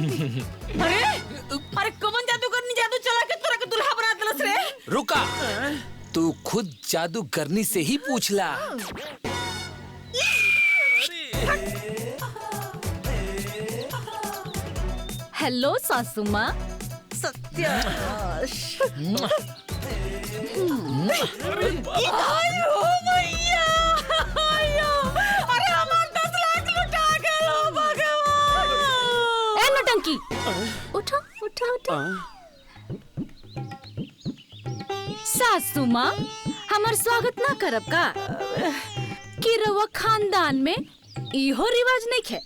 अरे अरे कौन जादूगरनी जादू चला के तोरा के दुल्हा बना देलस रे? रुका, तू खुद जादूगरनी से ही पूछ ला। हेलो सासू माँ। सत्यानाश। आयो भैया, आयो। अरे हमार 10 लाख लुटा गए भगवान। ए नौटंकी, उठो उठो उठो। सासू माँ, हमार स्वागत ना करब का? कि रवा खानदान में इहो रिवाज नहीं खे।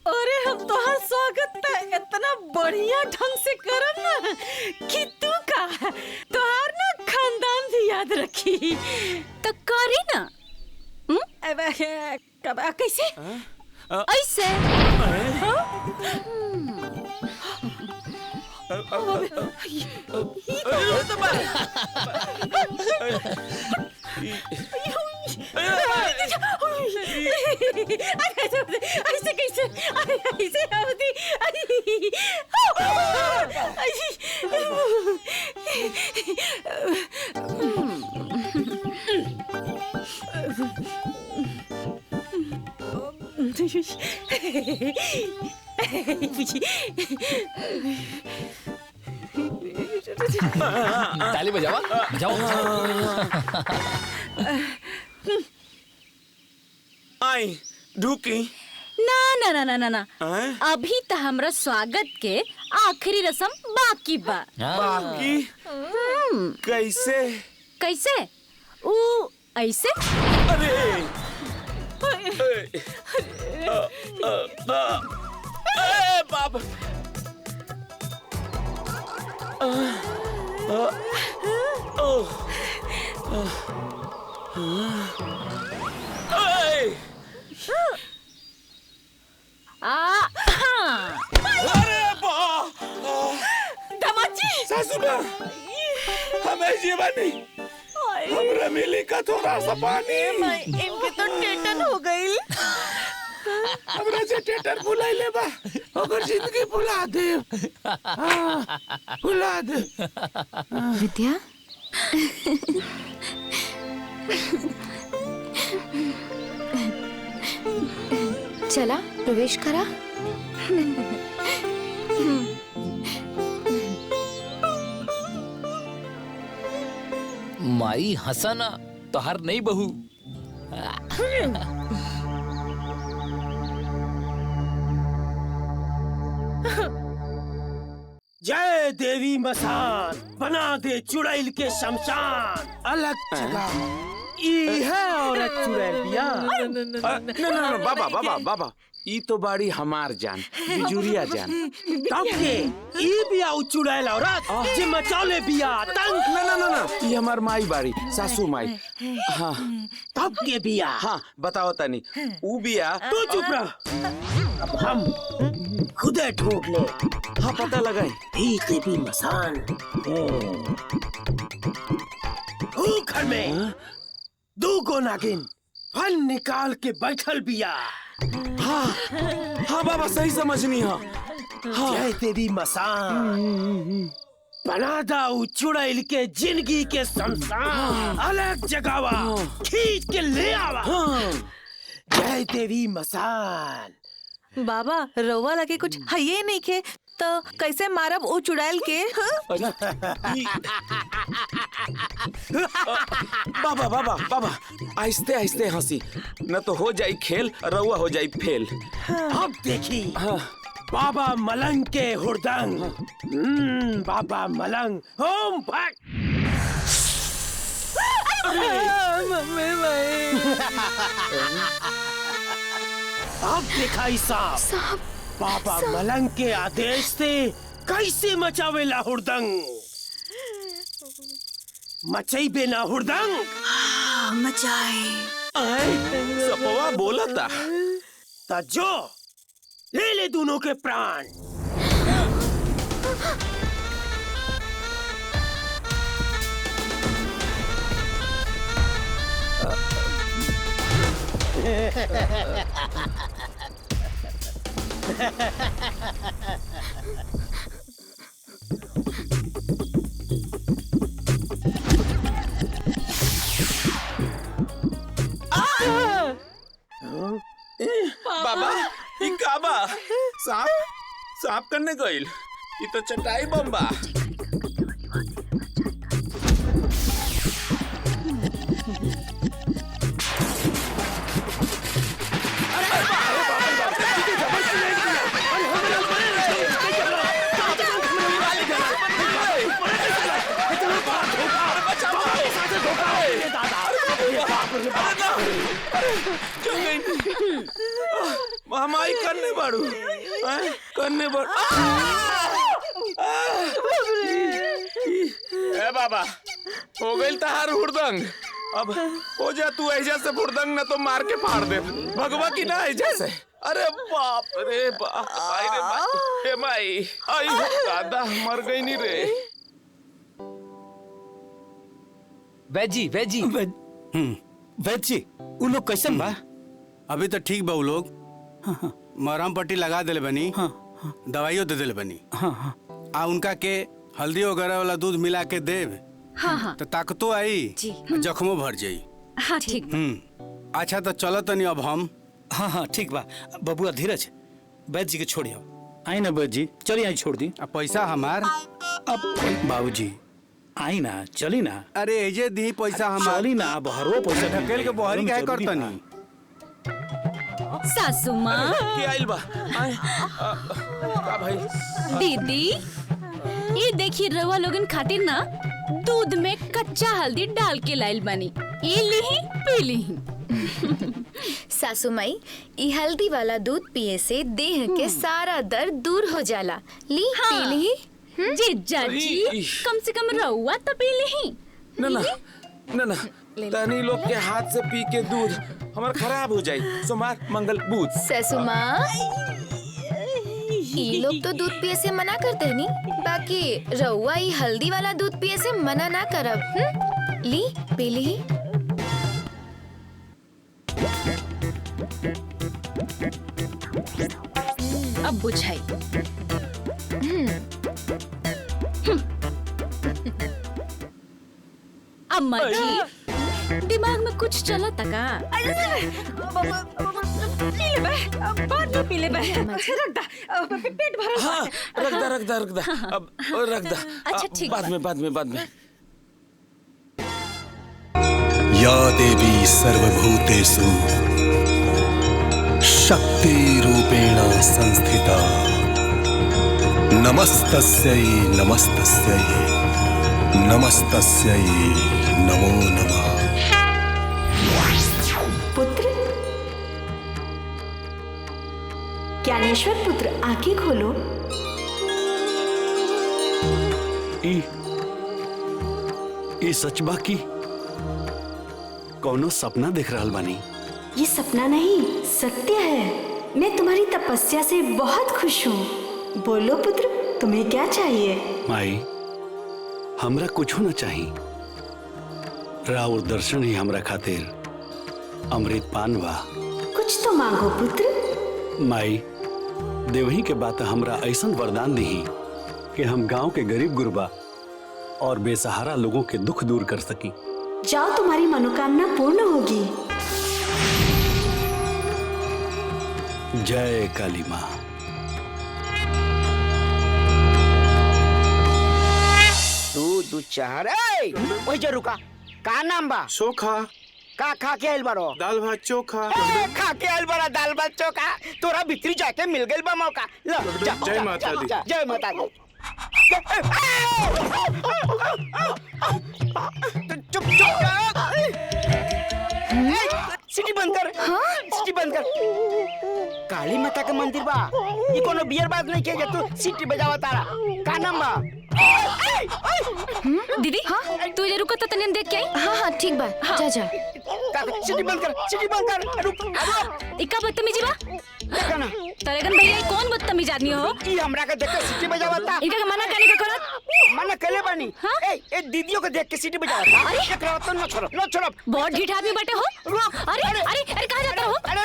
अरे हम तोहार स्वागत त इतना बढ़िया ढंग से करब ना कि तू का तोहार ना खानदान भी याद रखी। तो करी ना। कैसे? ऐसे। ऐसे कैसे? ऐसे होती? ताली बजावा, बजाओ। आई ढूकी। ना ना ना ना ना ना, अभी तो हमरा स्वागत के आखिरी रस्म बाकी बा। बाकी कैसे? कैसे? ऊ ऐसे? अरे बाप। अरे दमाजी सासू माँ, हमें जीवानी हमरा मिली का थोड़ा सा पानी। इनके तो टेटन हो गई। हमरा से टेटर बुलाई ले बा, अगर जिंदगी बुला दे, बुला दे। विद्या, चला प्रवेश करा। माई हंसाना तोहर नहीं बहू। जय देवी मसान, बना दे चुड़ैल के शमशान। अलग जगह ई है औरत चुड़ैल बिया। ना बाबा बाबा बाबा, ई तो बाड़ी हमार जान, बिजुरिया जान। तब के ई बिया उ चुड़ैल औरत जे मचौले बिया तंग। ना ई हमार माई बाड़ी, सासू माई। हाँ तब के बिया। हाँ बताओ तनी, ऊ बिया। तू चुप रह, अब हम खुदे ढूंढ ले। हाँ पता लगाए। ई देवी मसान ऊ घर में दूगो नागिन फल निकाल के बैठल बिया। हाँ हाँ बाबा, सही समझनी। हाँ जय देवी मसान, बना दा उ चुड़ैल के जिंदगी के शमशान। अलग जगावा, खींच के ले आवा। जय देवी मसान। बाबा रवा लगे कुछ है ये नहीं खे तो कैसे मारब ओ चुड़ैल के? बाबा बाबा बाबा, आहिस्ते आहिस्ते हंसी, न तो हो जाई खेल, रउआ हो जाई फेल। अब देखी बाबा मलंग के हुरदंग। बाबा मलंग होम भट। अब दिखाई साहब, बाबा मलंग के आदेश से कैसे मचावेला हुरदंग। मचई ना हुरदंग। मचाए सपवा बोला था। जो ले ले दोनों के प्राण। बाबा ई का बा? सांप सांप करने गइल। ई तो चटाई बम बा। हमारी करने बाड़ू करने बाड़ू। ए बाबा हो गई तहार हुड़दंग। अब हो जा तू ऐजा से हुड़दंग न तो मार के फाड़ दे भगवा की ना ऐजा से। अरे बाप रे बाप भाई रे भाई हे माई आई दादा मर गई नहीं रे। वेजी वेजी वैद जी उ लोग कैसन बा? अभी तो ठीक बा उ लोग। मरहम पट्टी लगा दिले बनी, दवाइयों दे दिले बनी। आ उनका के हल्दी वगैरह वाला दूध मिला के देव हाँ तो ताकतो आई जख्मों भर जाई। हाँ ठीक। अच्छा तो चलो तनी अब हम। हाँ ठीक बा। बबुआ धीरज वैद जी के छोड़ियो। आई ना वैद जी चलिए आई छोड़ दी। अब पैसा हमार अब बाबूजी आई ना चली ना। अरे एजे दी पैसा हमार। चली ना बहरो पैसा ढकेल के बहरी काहे करतनी? सासू माँ के आइल बा आए का भाई दीदी ये देखिए रवा लोगन खातिर ना दूध में कच्चा हल्दी डाल के लाइल बनी। ये लीही पी लीही। सासू माई ई हल्दी वाला दूध पिए से देह के सारा दर्द दूर हो जाला। ली पी ली। जीजा जी कम से कम रहुआ तो पी ली। ना ना ना ना तनी लोग के हाथ से पी के दूध हमार खराब हो जाई। सोमवार मंगल बुध। सासू माँ ई लोग तो दूध पिए से मना करते हैं नी, बाकी रहुआ ई हल्दी वाला दूध पिए से मना ना करब। ली पी ली। अब बुझाई। अम्मा जी दिमाग में कुछ चला तका? बाद में पी ले बे। रख दा पेट भरल। हाँ रख दा अब रख दा। अच्छा, ठीक बाद में या देवी सर्वभूतेषु शक्तिरूपेण संस्थिता नमस्तस्यै नमो नमः। पुत्र ज्ञानेश्वर पुत्र आंखें खोलो। ई सच बा की कौनो सपना देख रहल बानी? ये सपना नहीं सत्य है। मैं तुम्हारी तपस्या से बहुत खुश हूँ। बोलो पुत्र तुम्हें क्या चाहिए? माई हमरा कुछ न चाहिए। राउर दर्शन ही हमरा खातिर अमृत पान बा। कुछ तो मांगो पुत्र। माई देवही के बात हमरा ऐसन वरदान दी कि हम गांव के गरीब गुरबा और बेसहारा लोगों के दुख दूर कर सकी। जाओ तुम्हारी मनोकामना पूर्ण होगी। जय काली माँ। दू चार ओए जे रुका का नाम बा? चोखा का खा के आइल बारो? दाल भात चोखा। खा के आइल बारा दाल भात चोखा। तोरा भीतरी जाके मिल गइल बा मौका। लो जा जय माता दी। जय माता दी। चुप सिटी बंद कर। हाँ सिटी बंद कर। काली माता के मंदिर बा। ये कोनो बियर बात नहीं के तू सिटी बजावा तारा। का नाम बा? दीदी हाँ तू ये रुको तो तने देख के आई। हाँ हाँ ठीक बा। जा जा। सिटी बंद कर। रुक। इका बदतमीजी बा। देखा ना तरेगन भैया ये कौन बदतमीज आदमी हो? ई हमरा के देख के सिटी बजावता। इनका मना करने का करत? मना कले बानी। हाँ? ए दीदियों के देख के सिटी बजावता। अरे एकरा तो न छोड़। बहुत ढीठ आदमी बैठे हो। रुक। अरे कहाँ जाता हो? अरे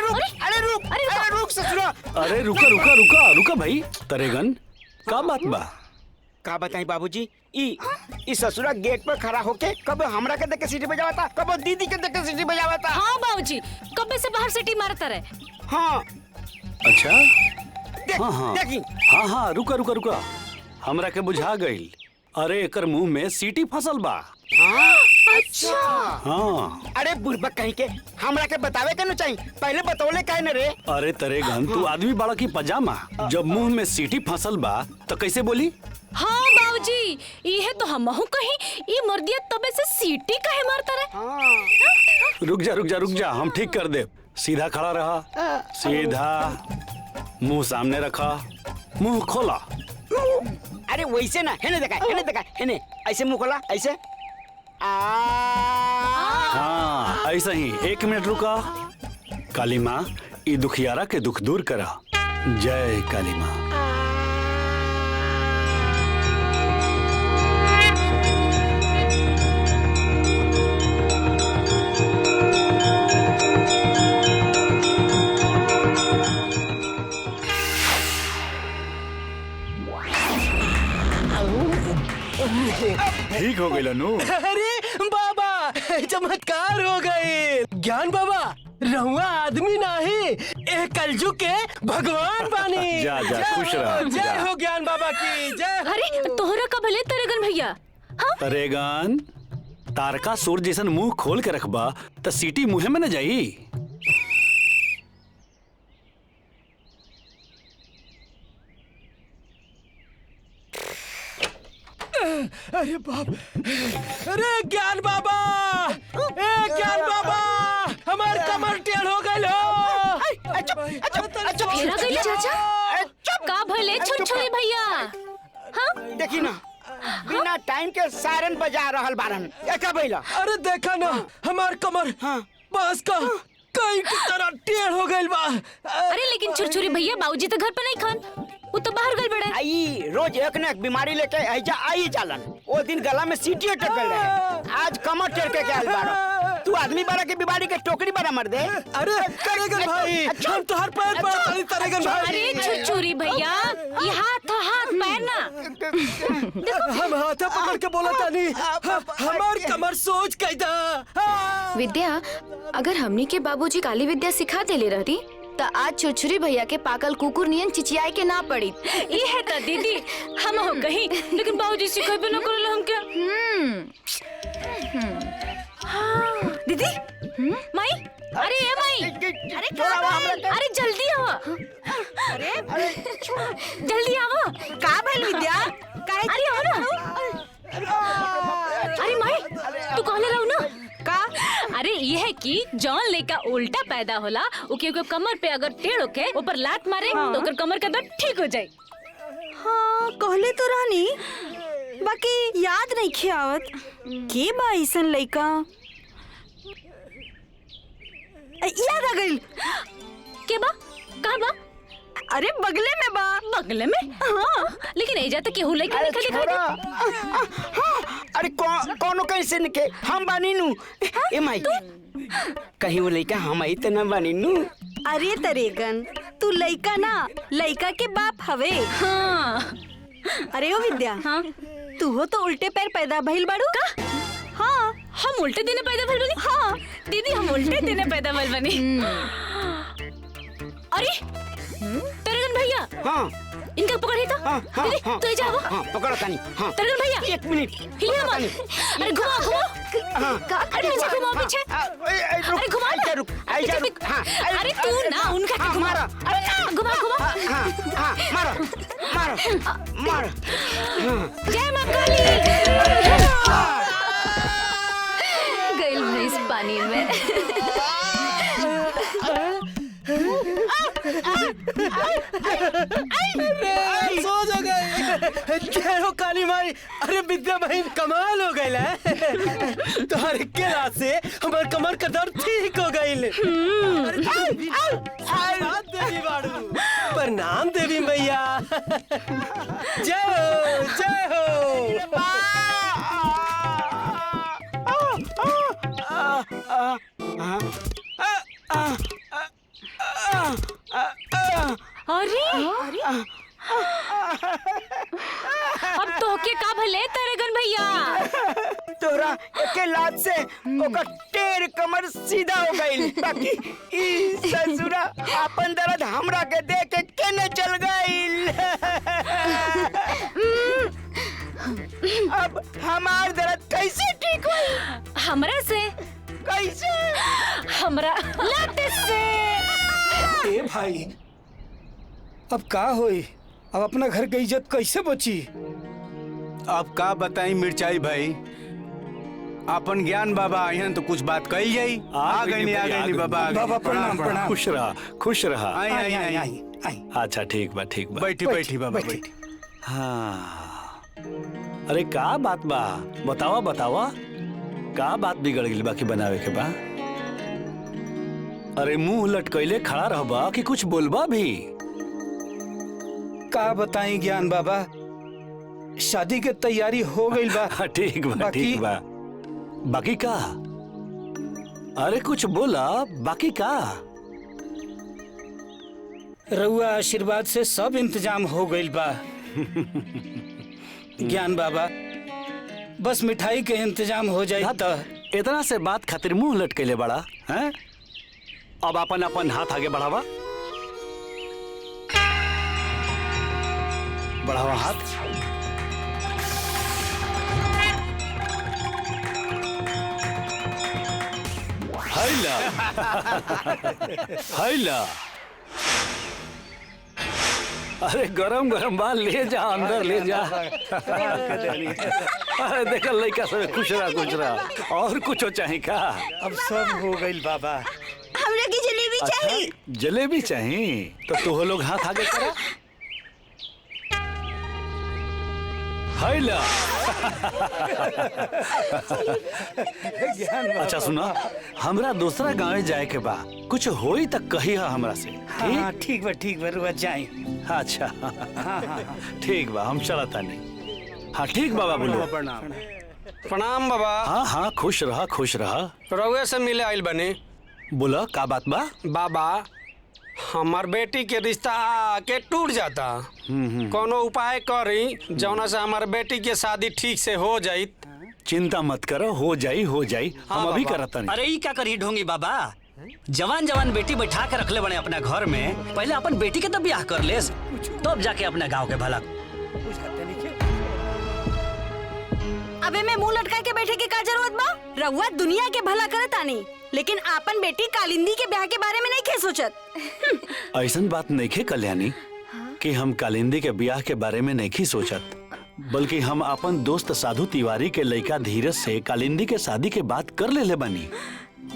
रुक ससुरा। अरे रुका भाई तरेगन का बात बा? का बताई बाबूजी, ई ससुरा गेट पर खड़ा होके कब हमरा के देख के सीटी बजावता, कब दीदी के देख के सीटी बजावता। हाँ बाबूजी, कब से बाहर सीटी मारता रहे। हाँ अच्छा हाँ हाँ देखी। हाँ हाँ रुका रुका रुका, हमरा के बुझा गई। अरे एकर मुंह में सीटी फसल बा। अच्छा हाँ। अरे बुढ़बा कहीं के हमरा के बतावे के न चाहिए, पहले बतौले काहे न रे। अरे तरे गन तू आदमी बड़ा की पजामा, जब मुंह में सीटी फसल बा तो कैसे बोली? हाँ बाबूजी, ये तो हमहू कहीं ये मर्दिया तबे से सीटी काहे मारता रहे। रुक जा रुक जा, हम ठीक कर दे। सीधा खड़ा रहा, सीधा, मुंह सामने रखा, मुंह खोला। अरे वैसे ना, हेने देखा, हेने ऐसे मुंह खोला, ऐसे। हाँ ऐसा ही। 1 मिनट रुका। काली माँ ई दुखियारा के दुख दूर करा। जय काली माँ। ठीक हो गई लनू। अरे बाबा चमत्कार हो गए। ज्ञान बाबा रहुआ आदमी नहीं, एक कलयुग के भगवान बानी। जा जा खुश रह। जय हो ज्ञान बाबा की जय। अरे तोहरा का भले तरेगन भैया। हाँ? तरेगन तारका सूर जैसन मुंह खोल के रखबा त सीटी मुंह में न जाई। अरे बाप, अरे ज्ञान बाबा, ज्ञान बाबा, हमार कमर टेढ़ हो गई हो। फेरा गई चाचा। का भले छुरछुरी भैया। हाँ? देखी ना, बिना टाइम के सायरन बजा रहल बारन। का भइला? अरे देखा ना, हमार कमर बांस का कहीं की तरह टेढ़ हो गई बा। अरे लेकिन छुरछुरी भैया बाबूजी तो घर पे नहीं खान, वो तो बाहर गल बड़े। आई रोज एक न एक बीमारी लेके ऐजा आई जालन। वो दिन गला में सीटी अटक गई रहे, आज कमर टेढ़ के आइल बारन। तू आदमी बारा के बीमारी के टोकरी बारा मर दे। अरे तरेगन भाई, हम तो हर पैर पर तरेगन भाई। अरे छुरछुरी भैया, ये हाथ पैर ना। हम हाथा पकड़ के बोला था नहीं, हमार कमर सोच कैदा। विद्या, अगर हमनी के बाबूजी काली विद्या सिखा देले रहती तो आज छुरछुरी भैया के पाकल कुकुर नियन चिचियाई के ना पड़ी। ये है तो दीदी, हम हो कहीं, लेकिन बाबूजी सिखाबे न करल हम क्या। दीदी माई, अरे ए माई, अरे जल्दी आओ। अरे जल्दी आओ। का भइल विद्या? अरे आओ ना। अरे माई, तू कहले रहू ना का? अरे ये है कि जौन लेका उल्टा पैदा होला, ओके कमर पे अगर टेढ़ होके ऊपर लात मारे तो ओकर कमर का दर्द ठीक हो जाए। हाँ कहले तो रहनी, बाकी याद नहीं खियावत के बा ऐसन लइका। याद आ गइल। के बा? कहाँ बा? अरे बगले में बा। बगले में? हाँ, लेकिन एजा तक केहू लइका नहीं दिखाई दे। अरे कौनो कैसे निके हम बानी नु। ए माई, कहीं वो लइका हम आई त न बानी नु। अरे तरेगन, तू लइका ना, लइका के बाप हवे। हाँ। अरे ओ विद्या, हाँ? तू हो तो उल्टे पैर पैदा भइल बाड़ू का? हाँ, हम उल्टे दिन पैदा भइल बनी। हाँ दीदी, हम उल्टे दिन पैदा भइल बनी। अरे तरेगन भैया। हाँ इनका पकड़े तो। दीदी तू जाओ। हाँ पकड़ो तानी। हाँ तरेगन भैया 1 मिनट। हिलिया मत। अरे घुमाओ। अरे पीछे घुमाओ, पीछे। अरे घुमाओ ना। अरे तू ना उनका के घुमा। अरे घुमा। हाँ मारो। जय मां काली। गइल भैंस पानी में। सो जा गए। जय हो काली माई। अरे विद्या बहन कमाल हो गई है। तुम्हारे के रात से हमारे कमर का दर्द ठीक हो गई। देवी बाड़ू, प्रणाम देवी मैया। जय हो। अरे के का भले तरगन भैया? तोरा के लात से ओकर टेर कमर सीधा हो गई, बाकी ई ससुरा अपन दर्द हमरा के दे के केने चल गई। अब हमार दर्द कैसे ठीक होई? हमरा से कैसे? हमरा लात से। ए भाई, अब का होई? अब अपना घर की इज्जत कैसे बची? अब का बताई मिर्चाई भाई, अपन ज्ञान बाबा आयन तो कुछ बात कही जाई। आ गई नहीं बाबा। बाबा प्रणाम प्रणाम। खुश रहा, खुश रहा। आई आई आई आई आई। अच्छा ठीक बा, ठीक बा। बैठी बैठी बाबा बैठी। हाँ, अरे का बात बा? बतावा बतावा, का बात बिगड़ गई बाकी बनावे के बा? अरे मुंह लटकैले खड़ा रहबा कि कुछ बोलबा भी? का बताई ज्ञान बाबा, शादी के तैयारी हो गई बा। ठीक बा, ठीक बा। बाकी का? अरे कुछ बोला, बाकी का? रउआ आशीर्वाद से सब इंतजाम हो गई बा। ज्ञान बाबा, बस मिठाई के इंतजाम हो जाए तो। इतना से बात खातिर मुंह लटकैले बड़ा हैं? अब अपन अपन हाथ आगे बढ़ावा, बढ़ावा हाथ। हैला हैला। अरे गरम गरम बाल ले जा, अंदर ले जा। अरे देखा लड़का सब खुश रहा और कुछ चाहिए का? अब सब हो गई बाबा। हमरा की जलेबी चाहिए। जलेबी चाहिए तो तू लोग हाथ आगे करा। हैला। अच्छा सुना, हमरा दूसरा गाँव जाए के बा, कुछ होई तक कही है हमरा से। हाँ ठीक बा, ठीक बा, रुआ जाए। अच्छा ठीक बा, हम चलता नहीं। हाँ ठीक बाबा बोलो। प्रणाम प्रणाम बाबा। हाँ हाँ खुश रहा, खुश रहा। रउए से मिले आइल बने। बोला का बात बा? बाबा, हमार बेटी के रिश्ता के टूट जाता, कोनो उपाय करी जौना से हमार बेटी के शादी ठीक से हो जाई। चिंता मत करो, हो जाई हो जाई। हम अभी करता नहीं। अरे ई क्या करी ढोंगी बाबा, जवान जवान बेटी बैठा के रखले बने अपना घर में, पहले अपन बेटी के तो ब्याह कर ले, तब जाके अपने गांव के भला। अबे मैं मुंह लटका के बैठे के का जरूरत बा? रउआ दुनिया के भला करत आनी, लेकिन आपन बेटी कालिंदी के ब्याह के बारे में नहीं खे सोचत। ऐसन बात नहीं खे कल्याणी कि हम कालिंदी के ब्याह के बारे में नहीं सोचत, बल्कि हम अपन दोस्त साधु तिवारी के लड़का धीरज से कालिंदी के शादी के बात कर ले बनी।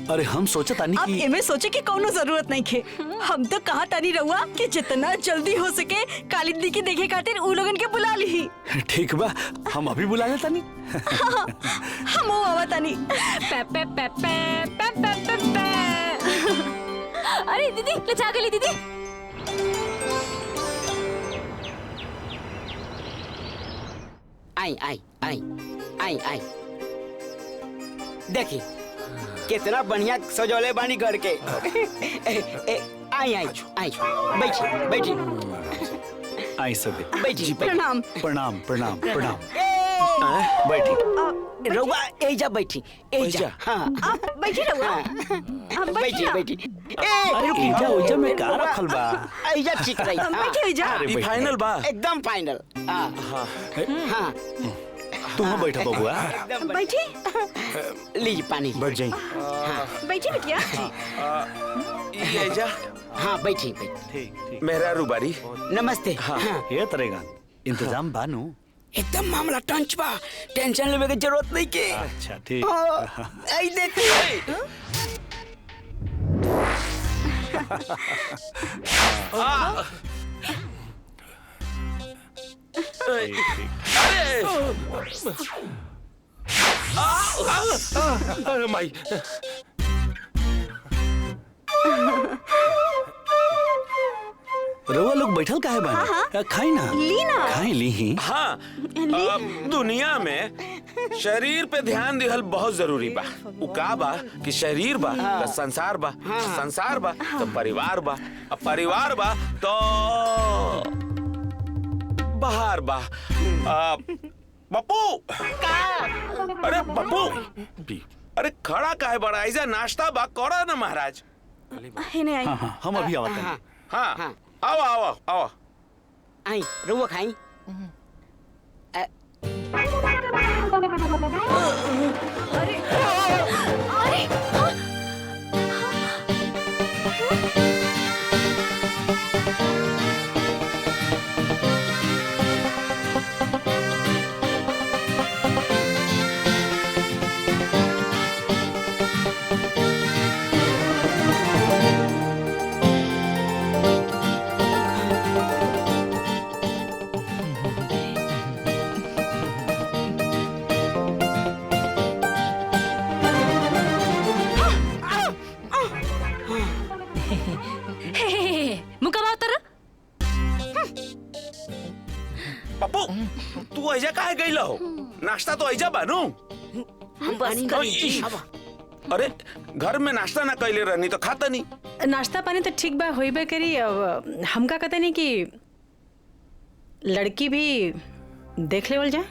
अरे हम सोचत आनी अब एमे सोचे की कोनो जरूरत नहीं खे। हम तो कहा तानी रहुआ कि जितना जल्दी हो सके कालिंदी की देखे खातिर उ लोगन के बुला ली। ठीक बा, हम अभी बुला लेता नहीं। हम आवा तानी। पे पे पे पे पे पे पे पे। अरे दीदी, लचा गली दीदी। आई आई आई आई आई, देखी कितना बढ़िया सजौले बानी घर के। आई आई आई, बैठी बैठी आई सब बैठी। प्रणाम प्रणाम प्रणाम प्रणाम। बैठी रउआ एजा बैठी, एजा। हाँ बैठी रहुआ। बैठी बैठी। अरे एजा ओजा में का रखल बा? एजा ठीक रही। बैठी एजा। अरे फाइनल बा, एकदम फाइनल। हाँ हाँ, तू हाँ बैठा बबुआ। बैठी। लीजिए पानी। बैठ जाई। बैठी बिटिया। ये जा। हाँ बैठी बैठी। ठीक ठीक। मेहरा रुबारी। नमस्ते। हाँ ये तरेगा इंतजाम बानू। एकदम मामला टंच बा, टेंशन लेवे के जरूरत नहीं के। अच्छा ठीक। आई देखिए। अरे माई, रउआ लोग बैठल काहे बानी? खाई ना, ली ना। खाई ली ही। हाँ, दुनिया में शरीर पे ध्यान दिहल बहुत जरूरी बा। उ का बा कि शरीर बा तो संसार बा, संसार बा तो परिवार बा, अब परिवार बा तो बाहर बा। पप्पू अरे पप्पू अरे खड़ा काहे बड़ा ऐसा नाश्ता बा करो ना महाराज। हाँ, हम अभी आवत हैं। हाँ आओ आओ आओ आई रुआ खाई। पप्पू तू ऐजा काहे गईला हो? नाश्ता तो ऐजा बानू। अरे घर में नाश्ता ना कैले रहनी तो खाता नहीं। नाश्ता पानी तो ठीक बा होइबे करी। अब हम का कहते नहीं कि लड़की भी देख लेवल जाए।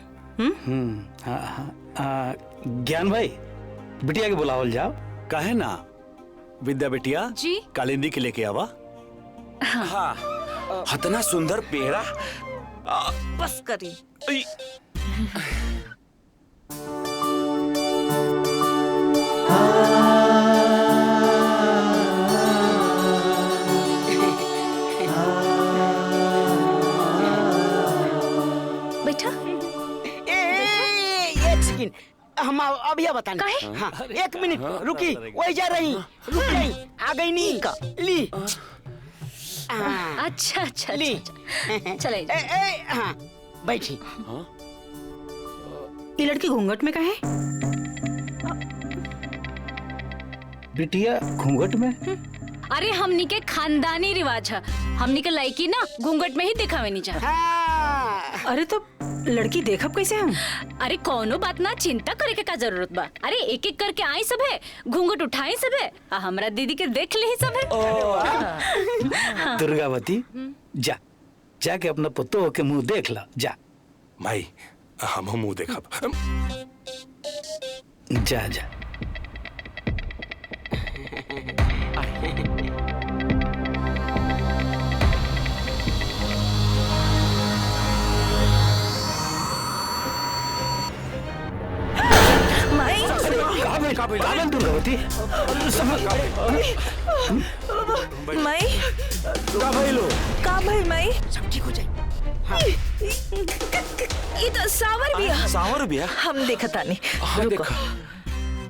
ज्ञान भाई बिटिया के बुलावल जाओ। काहे ना विद्या बिटिया जी कालिंदी के लेके आवा। हाँ इतना सुंदर पेड़ा। बस करी। बैठा। एक सेकंड हम अभी बताने। हाँ, एक मिनट रुकी वही जा रही रुक गई आ गई नी का ली। अच्छा अच्छा ली चले हाँ बैठी। ये लड़की घूंघट में काहे? बिटिया घूंघट में? अरे हमनी के खानदानी रिवाज है। हमनी के लड़की ना घूंघट में ही दिखावे नहीं चाह। अरे तो लड़की देखब कैसे हम? अरे कोनो बात ना चिंता करे के का जरूरत बा। अरे एक एक करके आई सब है घूंघट उठाई सब है हमरा दीदी के देख ले सब है। दुर्गावती जा जाके अपना पुतो के मुंह देख ला जा। माई हम मुंह देखब। जा जा दुर्गावती माई का भइलो? का भाई माई सब ठीक हो जाए। ये तो सावर भी है। सावर भी है। हम देखता नहीं। हाँ देखा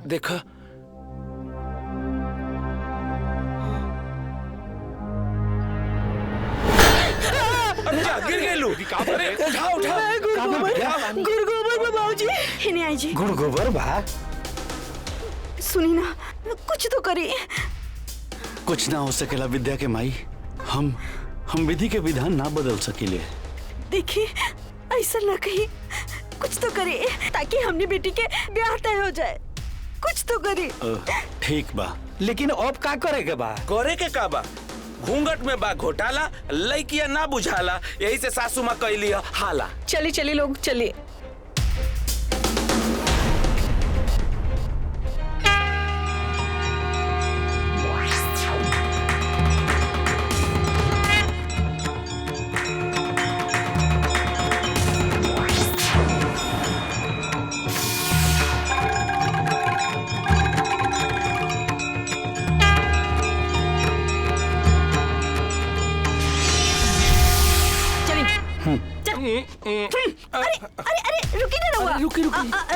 देखा। गिर गए लो। उठाओ उठाओ। गुड़ गोबर बाबूजी इन्हें आई जी। गुड़ गोबर बा सुनी ना कुछ तो करिए। कुछ ना हो सकेला विद्या के माई। हम विधि के विधान ना बदल सकीले। देखिए ऐसा ना कही कुछ तो करिए ताकि हमने बेटी के ब्याह तय हो जाए। कुछ तो करिए। ठीक बा लेकिन अब का करे के बा? करे के का बा? घूंघट में बा घोटाला लइकिया ना बुझाला यही से सासू माँ कैली हाला। चलिए चलिए लोग चलिए। अरे अरे अरे रुकी ना रउआ। रुकी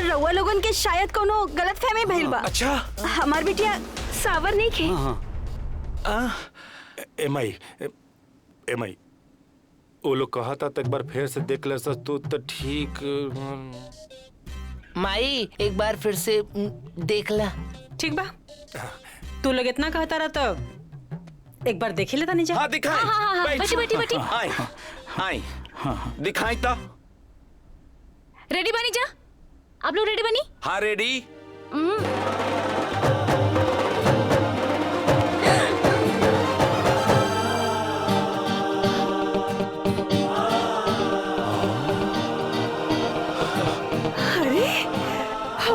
रउआ लोगन के शायद कोनो गलत फहमी भइल बा। अच्छा हमार बिटिया सावर नहीं खे। एमआई वो लोग कहा था एक बार फिर से देख ले सस तो ठीक। माई एक बार फिर से देख ला। ठीक बा तू लोग इतना कहता रहा तो एक बार देख ही लेता नहीं जा। हाँ दिखाई। हाँ, बैठी बैठी बैठी। आई आई दिखाई तो। रेडी बनी जा। आप लोग रेडी बनी? हाँ रेडी।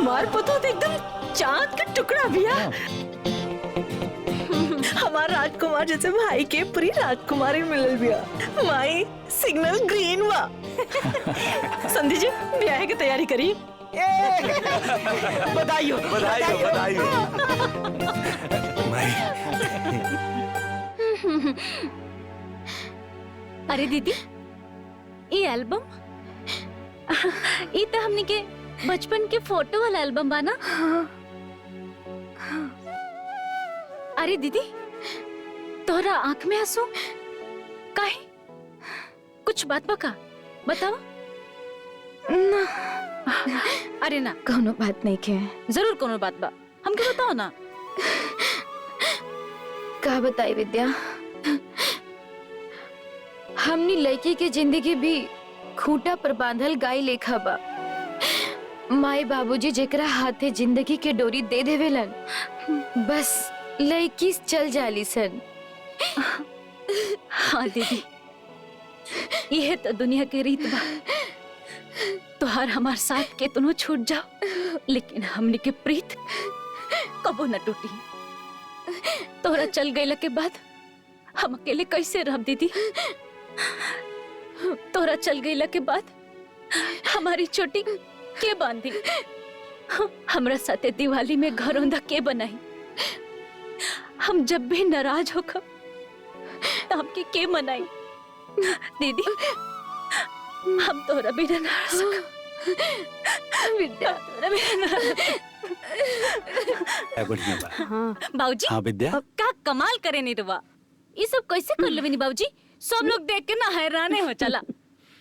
हमार पतो तो एकदम चांद का टुकड़ा बिया। हमार राजकुमार जैसे भाई के पूरी राजकुमारी मिलल बिया। माई सिग्नल ग्रीन बा। संधि जी ब्याह की तैयारी करी। बधाई हो, बधाई हो, बधाई हो। अरे दीदी ये एल्बम ये तो हमने के बचपन के फोटो वाला एल्बम बा ना। अरे दीदी तोहरा आंख में आंसू काहे? कुछ बात बका बताओ ना। अरे ना कोनो बात नहीं के। जरूर कोनो बात बा, हमके बताओ ना। का बताई विद्या, हमनी लड़की के जिंदगी भी खूंटा पर बांधल गाय लेखा बा। माई बाबूजी जेकरा हाथे जिंदगी के डोरी दे देवेलन, बस लड़की चल जाली सन। हाँ दीदी यह तो दुनिया के रीत बा। तोहार हमार साथ के तुनो छूट जाओ लेकिन हमने के प्रीत कबो न टूटी। तोहरा चल गईला के बाद हम अकेले कैसे रह दीदी? तोहरा चल गईला के बाद हमारी चोटी के बांधी? हमरा साथे दिवाली में घरौंदा के बनाई? हम जब भी नाराज होकर तो हमके के मनाई? दीदी हम तोहरा बिना ना रह सकब। विद्या तोहरा बिना ना बढ़िया बा। बाबूजी हाँ विद्या, का कमाल करे निरवा। ये सब कैसे कर लेबे नी बाबूजी? सब लोग देख के ना हैराने हो चला।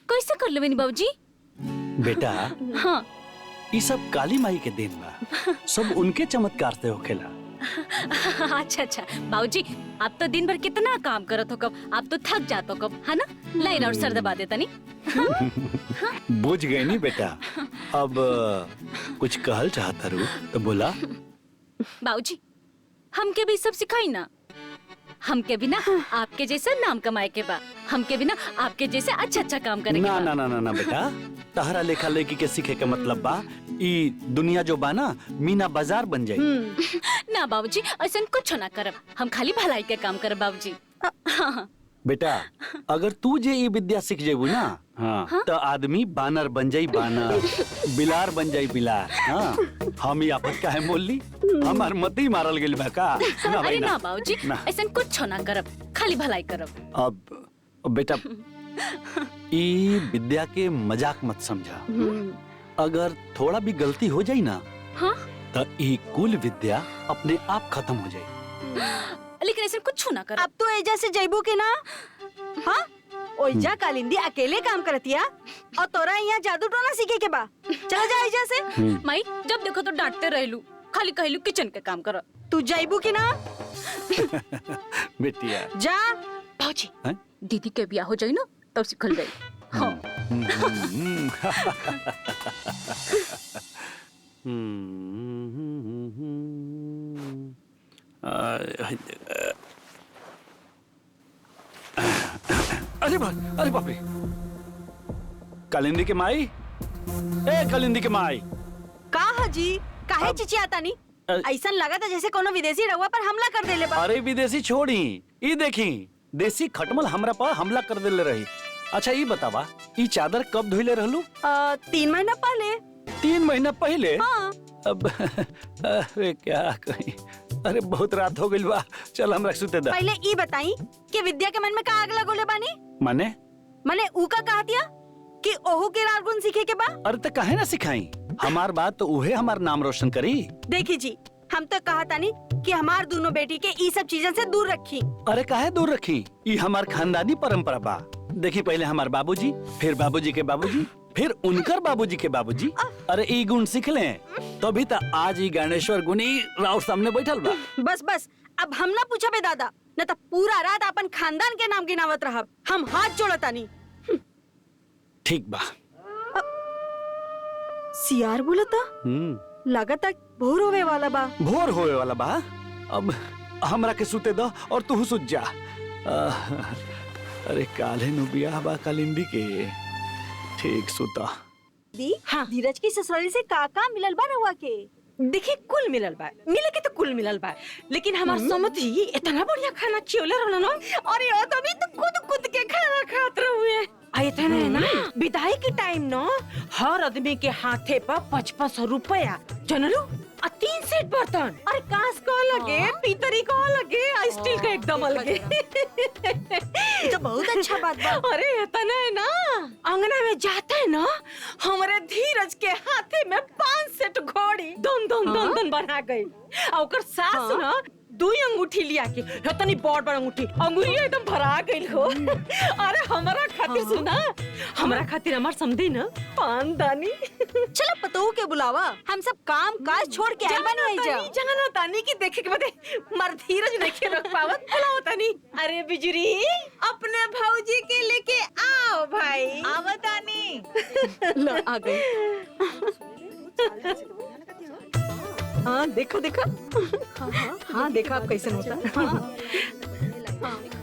कैसे कर लेबे नी बाबूजी? बेटा हाँ ये सब काली माई के देन बा, सब उनके चमत्कार से होखेला। अच्छा अच्छा बाबूजी आप तो दिन भर कितना काम करत हो, कब आप तो थक जाते हो कब, है ना? लाइन और सर दबा देता नी। बुझ गई नी बेटा। अब कुछ कहल चाहता रू तो बोला। बाबूजी हमके भी सब सिखाई ना। हमके भी ना आपके जैसे नाम कमाए के बा, हमके भी ना आपके जैसे अच्छा अच्छा काम करे के ना बा। ना ना ना ना बेटा, तहरा लेखा लेकी के सीखे के मतलब बा ई दुनिया जो बा ना मीना बाजार बन जाई। ना बाबूजी ऐसा कुछ ना करब, हम खाली भलाई के काम करब बाबूजी। हाँ। बेटा अगर तू जे ई विद्या सीख जेबू ना, हाँ, तो आदमी बानर बन जाई बानर, बिलार बन जाई बिलार। हाँ हम ही आपत काहे मोल ली? हमार मती मारल गेल बा का? ना भाई अरे ना ना बाबूजी ऐसा कुछ ना करब, खाली भलाई करब। अब बेटा ई विद्या के मजाक मत समझा। अगर थोड़ा भी गलती हो जाई ना, हाँ? तो ई कुल विद्या अपने आप खत्म हो जाए। लेकिन ऐसा कुछ ना कर। अब तो एजा से जैबू के ना। हाँ ओइजा कालिंदी अकेले काम करतिया और तोरा यहाँ जादू टोना सीखे के बा। चला जा एजा से। माई जब देखो तो डांटते रहलू, खाली कहलू किचन के काम करो। तू जैबू की ना? बेटिया जा। बाबूजी दीदी के ब्याह हो जाए ना तब सिखल जाए। हाँ। अरे बाप रे, कालिंदी के माई, ए कालिंदी के माई। का हाजी काहे चिचियाता नी? ऐसा लगा था जैसे कोनो विदेशी रउआ पर हमला कर देले बा। अरे विदेशी छोड़ी, ई देखी देसी खटमल हमरा पर हमला कर देले रही। अच्छा ये बतावा ई चादर कब धोइले रहलू? 3 महीना पहले। 3 महीना पहले? हाँ। अब अरे क्या कहीं, अरे बहुत रात हो गई बा, चल हमरा सुते दा। पहले ई बताई कि विद्या के मन में का आग लगोले बानी? माने ऊ का कहा दिया कि ओहू के रार गुण सीखे के बा? अरे तो काहे ना सिखाई, हमार बात तो उहे हमार नाम रोशन करी। देखी जी हम तो कहा तानी कि हमार दोनों बेटी के ई सब चीजों से दूर रखी। अरे काहे दूर रखी, ई हमार खानदानी परंपरा बा। देखी पहले हमार बाबूजी, फिर बाबूजी के बाबूजी, फिर उनकर बाबूजी के बाबूजी। अरे ई गुण सीख ले तभी तो आज ई गणेश्वर गुनी राव सामने बैठल बा। बस बस अब हम ना पूछा बे दादा, न तो पूरा रात अपन खानदान के नाम गिनावत रहब। हम हाथ जोड़तानी। ठीक बा। सियार बोलता लागता भोर होवे वाला बा। भोर होवे वाला बा। अब हमरा के सुते दो और तू सुत जा। अरे काले नु बियाह बा कालिंदी के। ठीक सुता। दी हाँ। धीरज की ससुराली से काका मिलल बा रहुआ के। देखिए कुल मिलल बा, मिले के तो कुल मिलल बा, लेकिन हमार समधी इतना बढ़िया खाना खियोले रहलन ना, और ये आदमी तो खुद के खाना खात रहुए। इतना है ना, विदाई के टाइम ना हर आदमी के हाथे पर 5500 रुपया जनलू, 3 सेट बर्तन, अरे कांच को लगे, पीतरी को लगे, स्टील का एकदम अलगे। ये तो बहुत अच्छा बात बा। अरे इतना है ना, अंगना में जाते है ना, हमारे धीरज के हाथे में 5 सेट घोड़ी दन बना गई, और ओकर सास ना 2 अंगूठी लिया के, इतनी बड़ अंगूठी, अंगुरिया एकदम भरा गई हो। अरे हमारा खातिर सुना, हमारा खातिर हमार समझी ना पानदानी। चलो पतोहू के बुलावा, हम सब काम काज छोड़ के आए बनी आई जा। जाना तानी की देखे के बदे मर धीरज नहीं रख पावत, बुलाओ तानी। अरे बिजरी अपने भौजी के लेके आओ भाई। आवा तानी। लो आ गई। हाँ देखो देखो, हाँ देखो आप कैसे होता।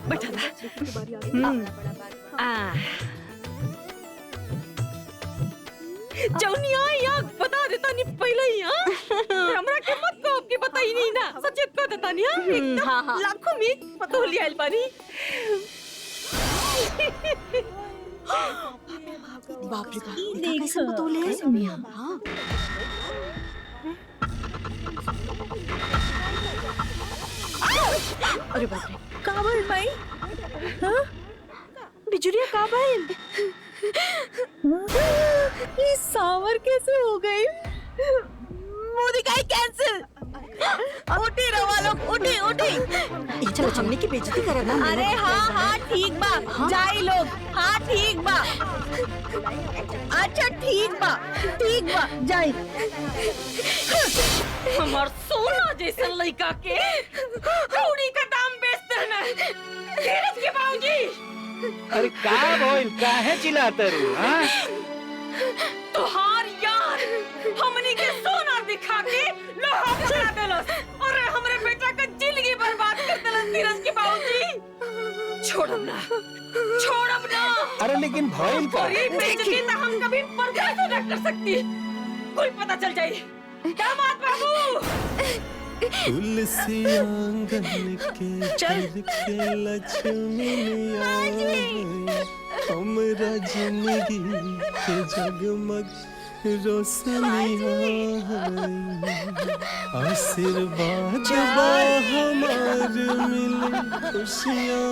बैठा था। जौनिया या बता देता नहीं पहले ही, हमरा के मत को आपके बताई नहीं ना, सच को देता नहीं। एकदम लाखों में पतो लिया आइल बानी। बाप रे बाप, देख सब पतो ले आइल। हां अरे बाप रे, काबल भाई, हाँ? बिजुरिया काबल, ये सावर कैसे हो गई? मोदी का कैंसिल। उठी रवा लोग, उठी उठी। चलो हमने की बेइज्जती करना। अरे हाँ ठीक बा, जाई लोग। हाँ ठीक बा, अच्छा ठीक बा जाई। हमार सोना जैसा लड़का के कौड़ी का दाम बेचते हैं ना धीरज के बाबूजी। अरे का बोल, काहे चिल्लाते रू? हाँ? तोहार यार हमनी के सोना दिखा के लोहा बना देलस, और हमरे बेटा का जिंदगी बर्बाद कर देलस धीरज के बाबूजी। छोड़ब ना। अरे लेकिन भइल का? अरे बेइज्जती तो हम कभी बर्दाश्त न कर सकती, कोई पता चल जाए। दामाद बाबू, तुलसी आंगन के घर के लक्ष्मीनिया, हमरा जिंदगी के जगमग रोशनिया, आशीर्वाद बा हमार मिले खुशियाँ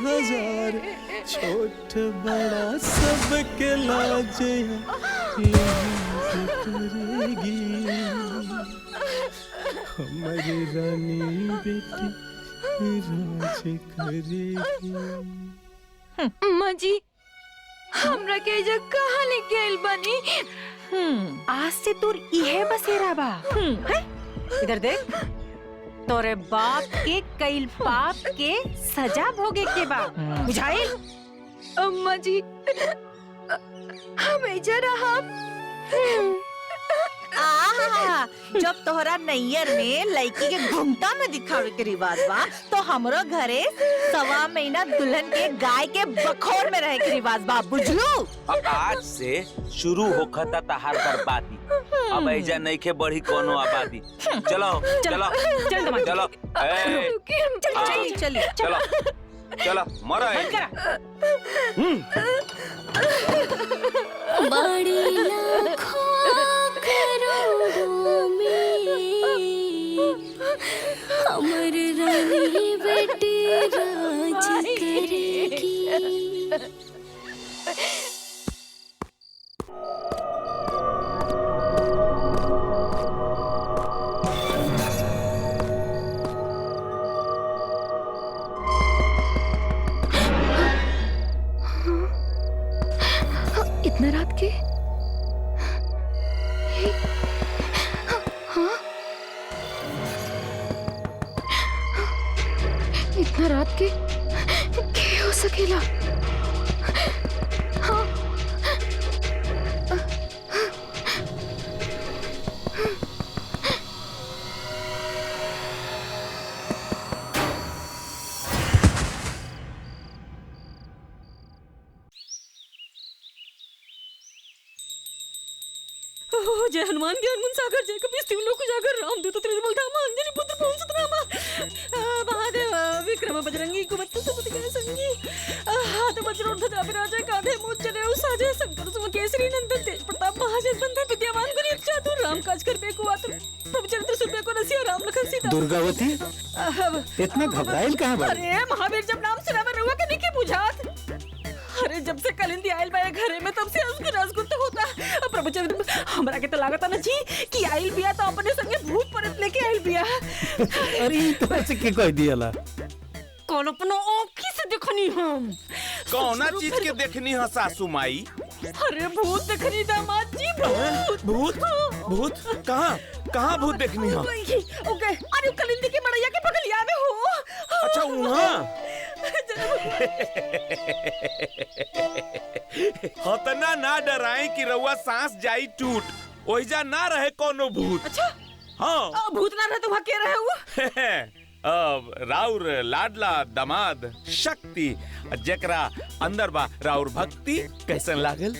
हजार, छोट बड़ा सबके लाजे करेगी, हमारी रानी बेटी राज करेगी। माँ जी, हमरा के जो कहाँ लेके आइल बानी? आज से तोर इहे बसेरा बा। इधर देख, तोरे बाप के कईल पाप के सजा भोगे के बा, बुझाइल? अम्मा जी, हम एजा रहब। जब तोहरा नैयर में लड़की के घुंघटा में दिखावे के रिवाज बा, तो हमरो घरे 1.25 महीना दुल्हन के गाय के बखोर में रहे के रिवाज बा, बुझलू? आज से शुरू होखता तहार बर्बादी, अब ऐजा नहीं के बढ़ी कोनो आबादी। चलो चलो चलो मरो। बड़ी लाखों करोड़ों में हमर रानी बेटी राज करेगी। इतना रात के? हाँ? इतना रात के क्या हो सकेला? हाँ? जय हनुमान ज्ञान गुण सागर जय कपीस तिलोक उजागर रामदूत त्रिजबल धामा अंजनी पुत्र पवन सुत नामा महादेव विक्रम बजरंगी कुमति सुमति के संगी हाथ वज्र और ध्वजा विराजय कांधे मूंछ जनेऊ साजे शंकर सुमन केसरी नंदन तेज प्रताप महाजन बंधन विद्यावान गुणी चातुर राम काज कर बेको आतुर प्रभु चरित्र सुन बेको रसिया राम लखन सीता। दुर्गावती इतना घबराइल कहाँ बा? अरे महावीर जब नाम सुना मैं रुआ के नहीं के बुझात। अरे जब से कलिंदी आयल बा घरे में तब से असगुन तो होता। प्रभु चरित्र हमरा के तो लागता ना जी कि आयल बिया तो अपने संगे भूत प्रेत लेके आयल बिया। अरे तो ऐसे के कह दियाला? कौन अपनो आँखी से देखनी हम। कौना चीज के देखनी है सासू माई? अरे भूत देखनी दामाद जी भूत। भूत भूत कहाँ भूत देखनी है? ओके अरे कलिंदी के मड़ैया के बगलिया में हो। अच्छा वहाँ हतना ना डराए कि रउआ सांस जाई टूट ओइजा ना रहे कोनो भूत। अच्छा हाँ भूत ना रहे तो वहाँ के रहे वो? राउर लाडला दमाद शक्ति जकरा अंदर बा राउर भक्ति कैसन लागल?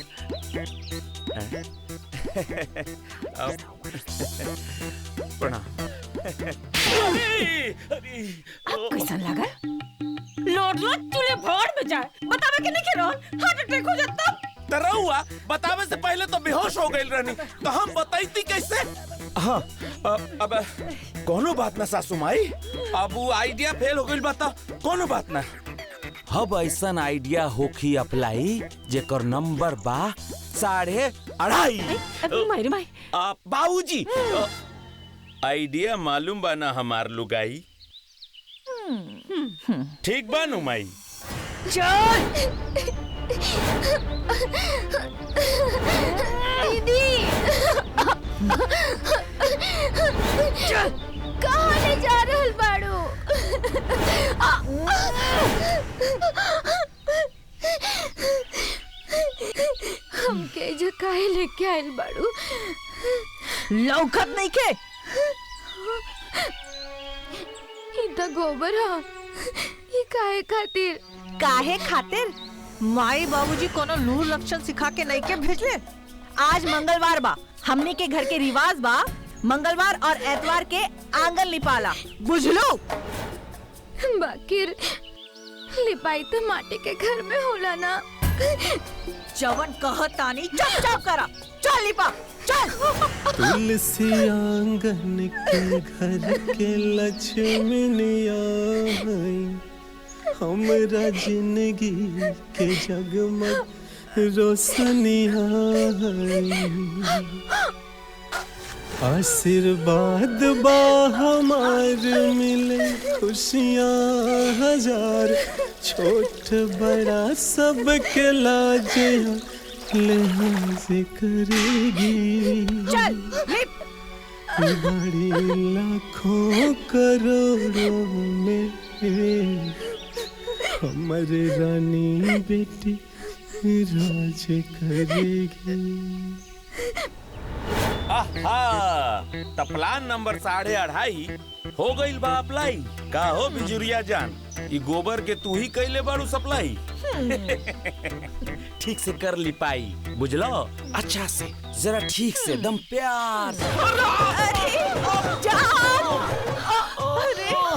प्रणाम। कैसन लागल? लौट चूल्हे भाड़ में जाए बतावे के नहीं के रहन हार्ट अटैक हो जाता। तरौआ बतावे से पहले तो बेहोश हो गई रहनी तो हम बताईती कैसे? हाँ अब कोनो बात ना सासू माई अब वो आइडिया फेल हो गई बता कोनो बात ना। अब ऐसा आइडिया होखी अप्लाई जेकर नंबर बा 2.5। माई रे माई बाबूजी आइडिया मालूम बा ना हमार लुगाई ठीक बानू माई? दीदी कहाँ ले जा रहल बाड़ू? हमके जो काहे लेके आइल बाड़ू? लौकत नहीं के इतना गोबर हा ये काहे खातिर? काहे खातिर? माई बाबूजी कोनो लूर लक्षण सिखा के नहीं के भेजले। आज मंगलवार बा हमने के घर के रिवाज बा मंगलवार और एतवार के आंगन लिपाला बुझलो। बाकिर लिपाई तो माटी के घर में होला ना। जवन कहतानी चुपचाप करा चल लिपा चल। तुलसी आंगन के घर के लक्ष्मनिया हमरा जिंदगी के जगमग रोशनिया आशीर्वाद बा हमार मिले खुशियाँ हजार छोट बड़ा सबके लाजे लिहाज करेगी। चल बड़ी लाखों करोड़ों में हमारे रानी बेटी राज करेगी। तो प्लान नंबर 2.5 हो गई बा अप्लाई। का हो बिजुरिया जान ई गोबर के तू ही कैले बारू सप्लाई? ठीक से कर ली पाई बुझलो? अच्छा से जरा ठीक से दम प्यार से।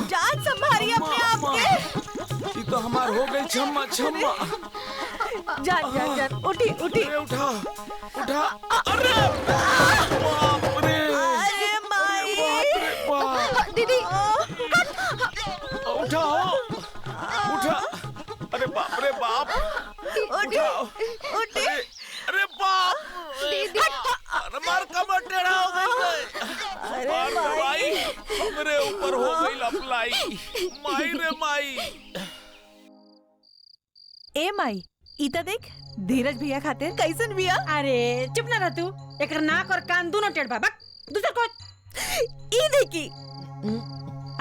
जान संभालिए अपने आप के। ई तो हमार हो गई छम्मा छम्मा। जान जान जान उठी उठी उठा उठा। अरे बाप रे अरे माई दीदी उठा उठा। अरे बाप रे बाप उठा उठी। अरे बाप दीदी अरे मार कमर टेढ़ा हो गई। अरे भाई मेरे ऊपर हो गई अप्लाई। माई रे माई। ए माई इता देख धीरज भैया खातिर कैसन बिया। अरे चुप ना रह तू एकर नाक और कान दोनों टेढ़ बा दूसर को ई देखी।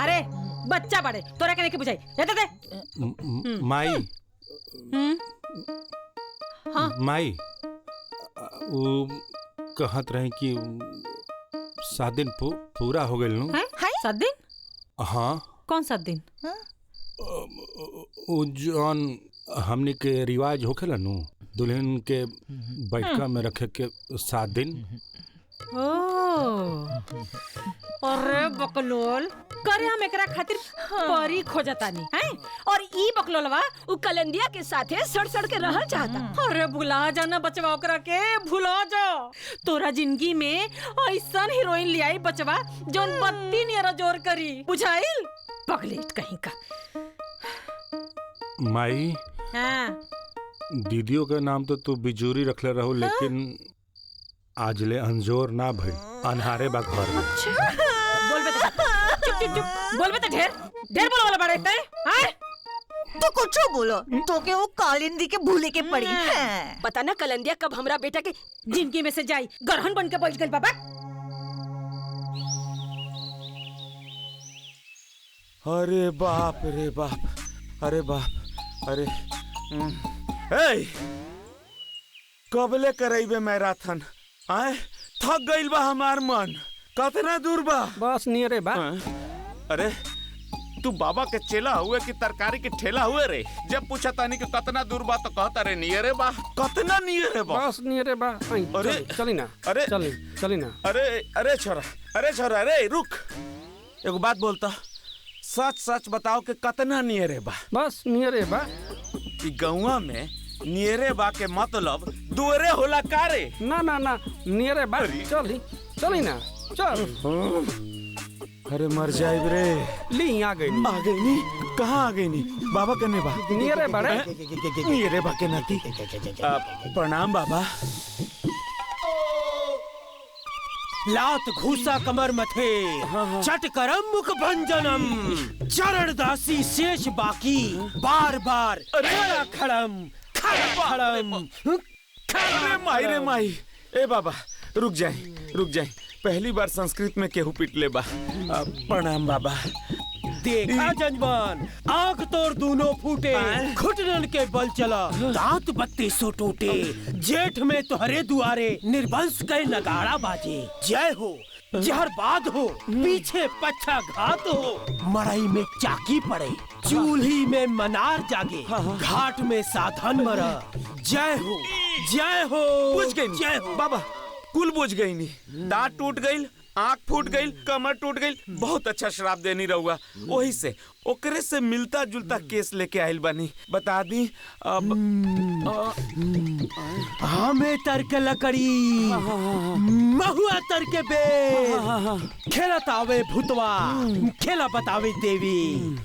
अरे बच्चा बड़े तोरा के नहीं के बुझाई दे दे। माई हाँ माई वो कहत रहे कि 7 दिन पूरा हो गए नु। 7 दिन? हाँ कौन 7 दिन? वो जौन हमने के रिवाज होखेला नु दुल्हन के बैठका में रखे के 7 दिन अरे बकलोल करे हम एकरा खातिर परी खोजतानी हैं और ई बकलोलवा उ कलंदिया के साथे सड़ के रहल चाहता। अरे भुला जाना बचवा ओकरा के भुला जा। तोरा जिंदगी में ऐसन हीरोइन ले आई बचवा जोन बत्ती नियर जोर करी बुझाइल पगलेट कहीं का। माई हां दीदियों का नाम तो तू बिजूरी रखले रहो लेकिन आजले अंजोर ना भई अनहारे बा घर में। बोल बे चुप बोल बे ढेर बोल वाला बड़े ते हैं तो कुछ बोलो तो के वो कालिंदी के भूले के पड़ी है। पता ना कलंदिया कब हमरा बेटा के जिंदगी में से जाई गरहन बन के बैठ गई बाबा। अरे बाप रे बाप, अरे बाप, अरे ए कबले करैबे मैराथन आए थक गइल बा हमार मन। कतना दूर बा? बस नियरे बा। अरे तू बाबा के चेला हुए कि तरकारी के ठेला हुए रे? जब पूछा तानी कि कतना दूर बा तो कहता रे नियरे बा। कतना नियरे बा? बस नियरे बा। अरे चली ना, अरे चली ना। अरे छोरा अरे रुक, एगो बात बोलता, सच सच बताओ कि कतना नियरे बा? बस नियरे बा। ई गौवा में नियरे बा के मतलब दूरे होला कारे? ना ना ना नियरे बा। चली ना चल। अरे मर जाए रे। ली आ गई नी कहाँ आ गई नी? बाबा कने बा? नियरे बा रे। नियरे बा के नाती। प्रणाम बाबा। लात घूसा कमर मथे चट करम मुख भंजनम चरण दासी शेष बाकी बार बार खड़म खड़म। अरे माई रे माई। ए बाबा रुक जाए पहली बार संस्कृत में केहू पिटले बा। प्रणाम बाबा। देखा जजमान आंख तोड़ दोनों फूटे घुटनन के बल चला दांत 3200 टूटे जेठ में तुहरे दुआरे निर्वंश के नगाड़ा बाजे। जय हो जहर बाद हो पीछे पच्छा घात हो मड़ई में चाकी पड़े चूल्ही में मनार जागे घाट में साधन मरा। जय हो बुझ गई जय हो बाबा। कुल बुझ गई नी। दांत टूट गई, आँख फूट गई, कमर टूट गई। बहुत अच्छा श्राप देनी रहुआ। वही से ओकरे से मिलता जुलता केस लेके आइल बानी। बता दी अब हमें तर्क लकड़ी महुआ तर्क बे खेलत आवे भूतवा खेला बतावे देवी।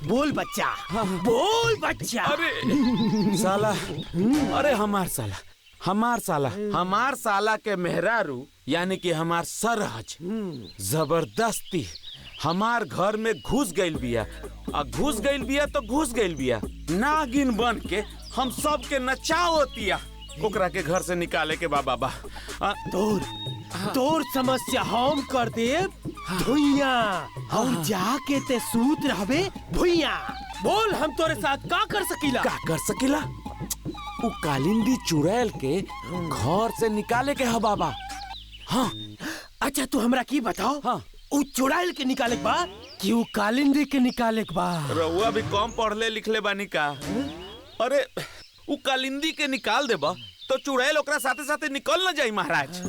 बोल बच्चा बोल बच्चा। अरे साला, अरे हमार साला के मेहरारू यानी कि हमार सरहज जबरदस्ती हमार घर में घुस गइल बिया। घुस गइल बिया नागिन बन के हम सब के नचावतिया। ओकरा के घर से निकाले के बाबा। तोर समस्या हम कर दे धुइया हम जाके ते सूत रहबे भुइया। बोल हम तोरे साथ का कर सकीला? उ कालिंदी चुड़ैल के घर से निकाले के है बाबा। हाँ अच्छा तू हमरा की बताओ। हाँ उ चुड़ैल के निकाले के बा कि उ कालिंदी के निकाले के बा? रउआ भी कम पढ़ले लिखले बानी का? अरे उ कालिंदी के निकाल देबा तो चुड़ैल ओकरा साथे साथे निकल न जाई महाराज।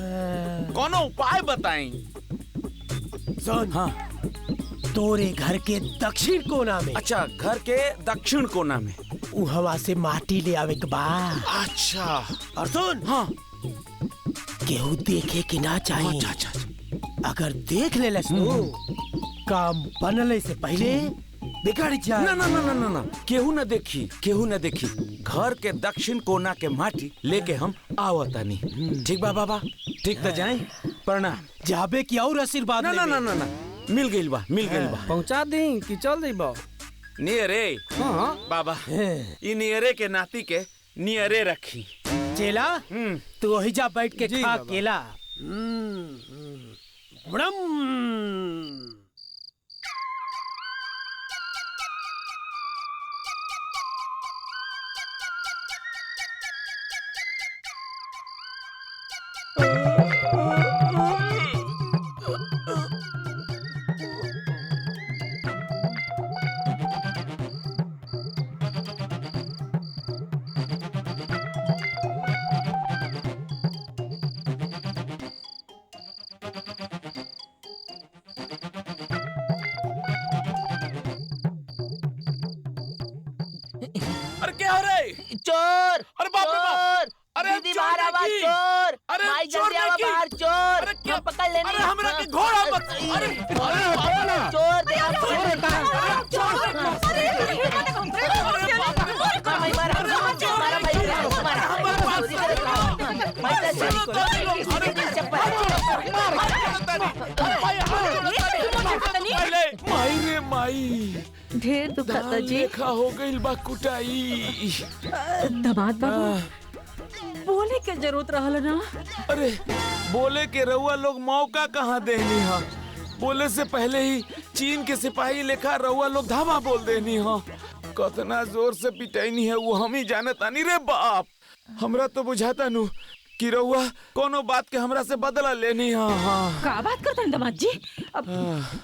कोनो उपाय बताई। सुन हाँ तोरे घर के दक्षिण कोना में। अच्छा घर के दक्षिण कोना में उ हवा से माटी ले आवे के बा। अच्छा और सुन हाँ केहू देखे के ना चाहिए। अच्छा अगर देख ले तो काम बनले से पहले बिगड़ जाए। ना केहू न देखी। घर के दक्षिण कोना के माटी लेके हम आवतानी। ठीक बा बाबा? ठीक तो जाए। प्रणाम। जाबे की और आशीर्वाद ना मिल गइल बा। पहुंचा दी कि चल देबो? नियरे हाँ बाबा ई नियरे के नाती के नियरे रखी। चेला तू वही जा बैठ के खा केला। ले अरे हमरा के घोड़ा मत अरे छोड़ दे माई रे माई ढेर दुखता जी। देखा हो गइल बा कुटाई। दामाद बाबू बोले के जरूरत रहल ना। अरे बोले के रउआ लोग मौका कहाँ देनी हा। बोले से पहले ही चीन के सिपाही लेखा रउआ लोग धावा बोल देनी हा। कतना जोर से पिटाई है वो हम ही जानत आनी रे बाप। हमरा तो बुझाता नु कि रउआ कोनो बात के हमरा से बदला लेनी हा। हाँ। का बात करता है दामाद जी? अब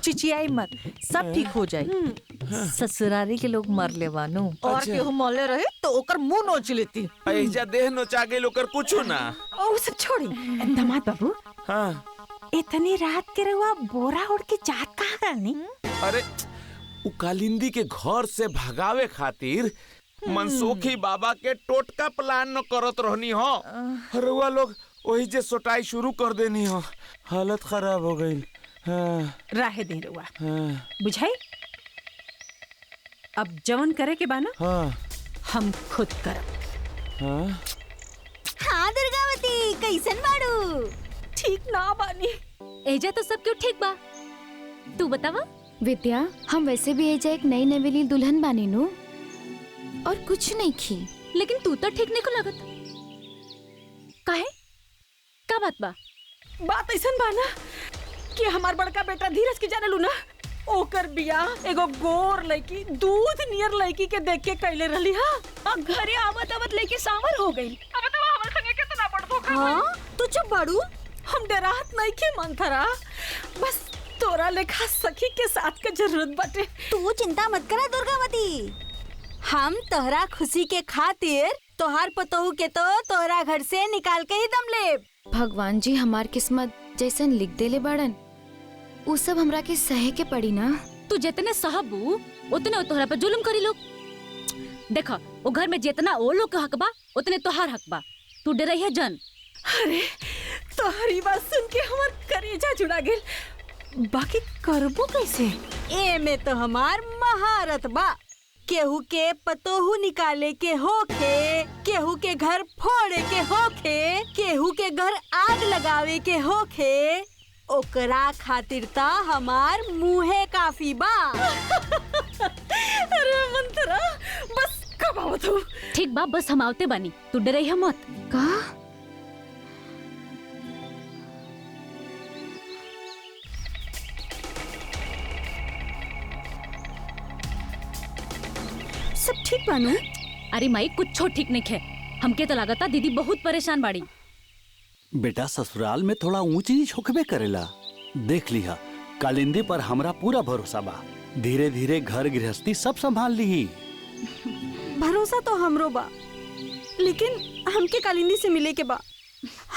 चिचियाई मत, सब ठीक हो जाए। ससुरारी के लोग मर ले बानू और केहू मरले रहे तो ओकर मुंह नोच लेती। ऐजा देह नोचा गइल ओकर कुछो ना। ओ सब छोड़ी दामाद बाबू। हाँ इतनी रात के रहुआ बोरा उड़ के जात कहाँ करनी? अरे उ कालिंदी के घर से भगावे खातिर मनसुखी बाबा के टोटका प्लान न करत रहनी हो। रउआ लोग वही जे सोटाई शुरू कर देनी हो। हालत खराब हो गई। हाँ। राहे दे रहुआ। हाँ। बुझाई अब जवन करे के बाना हाँ। हम खुद करब। हाँ। हाँ दुर्गावती कैसन बाड़ू? ठीक ना बानी। एजा तो सब क्यों ठीक बा, तू बतावा। विद्या हम वैसे भी एजा एक नई नवेली दुल्हन बानी नु और कुछ नहीं खी। लेकिन तू तो ठीक नहीं को लगत। काहे? का बात बा? बात ऐसन बाना कि हमार बड़का बेटा धीरज के जाने लू ना, ओकर बियाह एगो गोर लड़की दूध नियर लड़की के देख के कैले रहली। हाँ अब घरे आवत आवत लेके सांवर हो गई। अब तो हमर संगे कितना बड़ धोखा। हाँ तू चुप बाड़ू। हम डरात नहीं के मंथरा, बस तोरा लेखा सखी के साथ के जरूरत बाटे। तू चिंता मत करा दुर्गावती, हम तोहरा खुशी के खातिर तोहार पतोहू के तो तोहरा घर से निकाल के ही दम ले। भगवान जी हमार किस्मत जैसन लिख देले बाड़न, वो सब हमरा के सहे के पड़ी ना। तू जितने सहबू उतने तोहरा पर जुल्म करी लोग। देखा वो घर में जितना वो लोग का हक बा उतने तोहार हक बा। तू डरई है जन। अरे तोहरी बात सुन के हमार करेजा जुड़ा गेल। बाकी करबो कैसे? ए में तो हमार महारत बा। केहू के पतोहू निकाले के होखे, केहू के घर फोड़े के होखे, केहू के घर आग लगावे के होखे, ओकरा खातिर ता हमार मुँहे काफी बा। अरे मंतरा बस कब आवत हो? ठीक बा, बस हम आवते बानी, तू डरई है मत। का? सब ठीक बानू? अरे माई कुछ ठीक नहीं है। हमके तो लागता दीदी बहुत परेशान बाड़ी। बेटा ससुराल में थोड़ा ऊंच नीच होकबे करेला। देख लिहा कालिंदी पर हमरा पूरा भरोसा बा। धीरे धीरे घर गृहस्थी सब संभाल ली। भरोसा तो हमरो बा, लेकिन हमके कालिंदी से मिले के बा।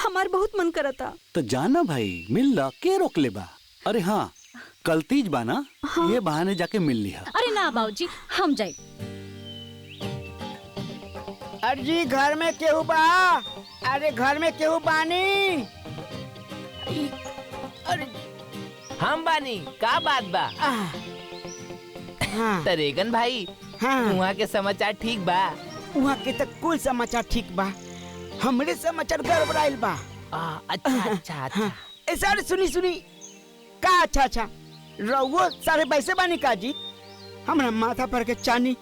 हमार बहुत मन करता। तो जाना भाई मिल ला, के रोक ले बा। अरे हाँ कल तीज बा ना। हाँ। ये बहाने जाके मिल लिहा। अरे ना बाबूजी हम जाए। अर्जी घर में केहू बा? अरे घर में केहू बानी? अरे हम बानी, का बात बा? हाँ। तरेगन भाई हाँ। वहाँ के समाचार ठीक बा? वहाँ के तक कुल समाचार ठीक बा, हमरे समाचार गड़बड़ाइल बा। अच्छा अच्छा अच्छा। ए सारे सुनी सुनी का अच्छा अच्छा रहुओ सारे पैसे बानी का जी? हमरा माथा पर के चानी,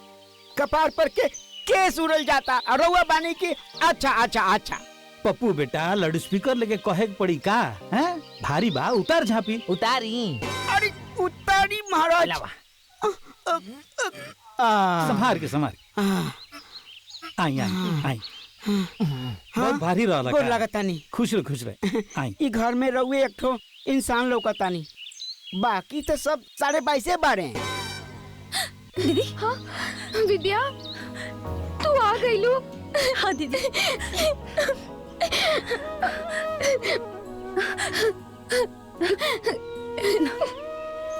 कपार पर के केस उड़ल जाता और रहुआ बानी की। अच्छा अच्छा अच्छा पप्पू बेटा लाउड स्पीकर लेके कहे के पड़ी का? हैं भारी बा, उतार झापी। उतारी? अरे उतारी महाराज। संभार के संभार। आई आई आई। बहुत भारी रहला गोर लागतानी। खुश रह खुश रह। आई। ई घर में रहुए एक ठो इंसान लौकतानी, बाकी तो सब सारे पैसे बारे। दीदी हाँ विद्या तू आ गई लो। हाँ दीदी।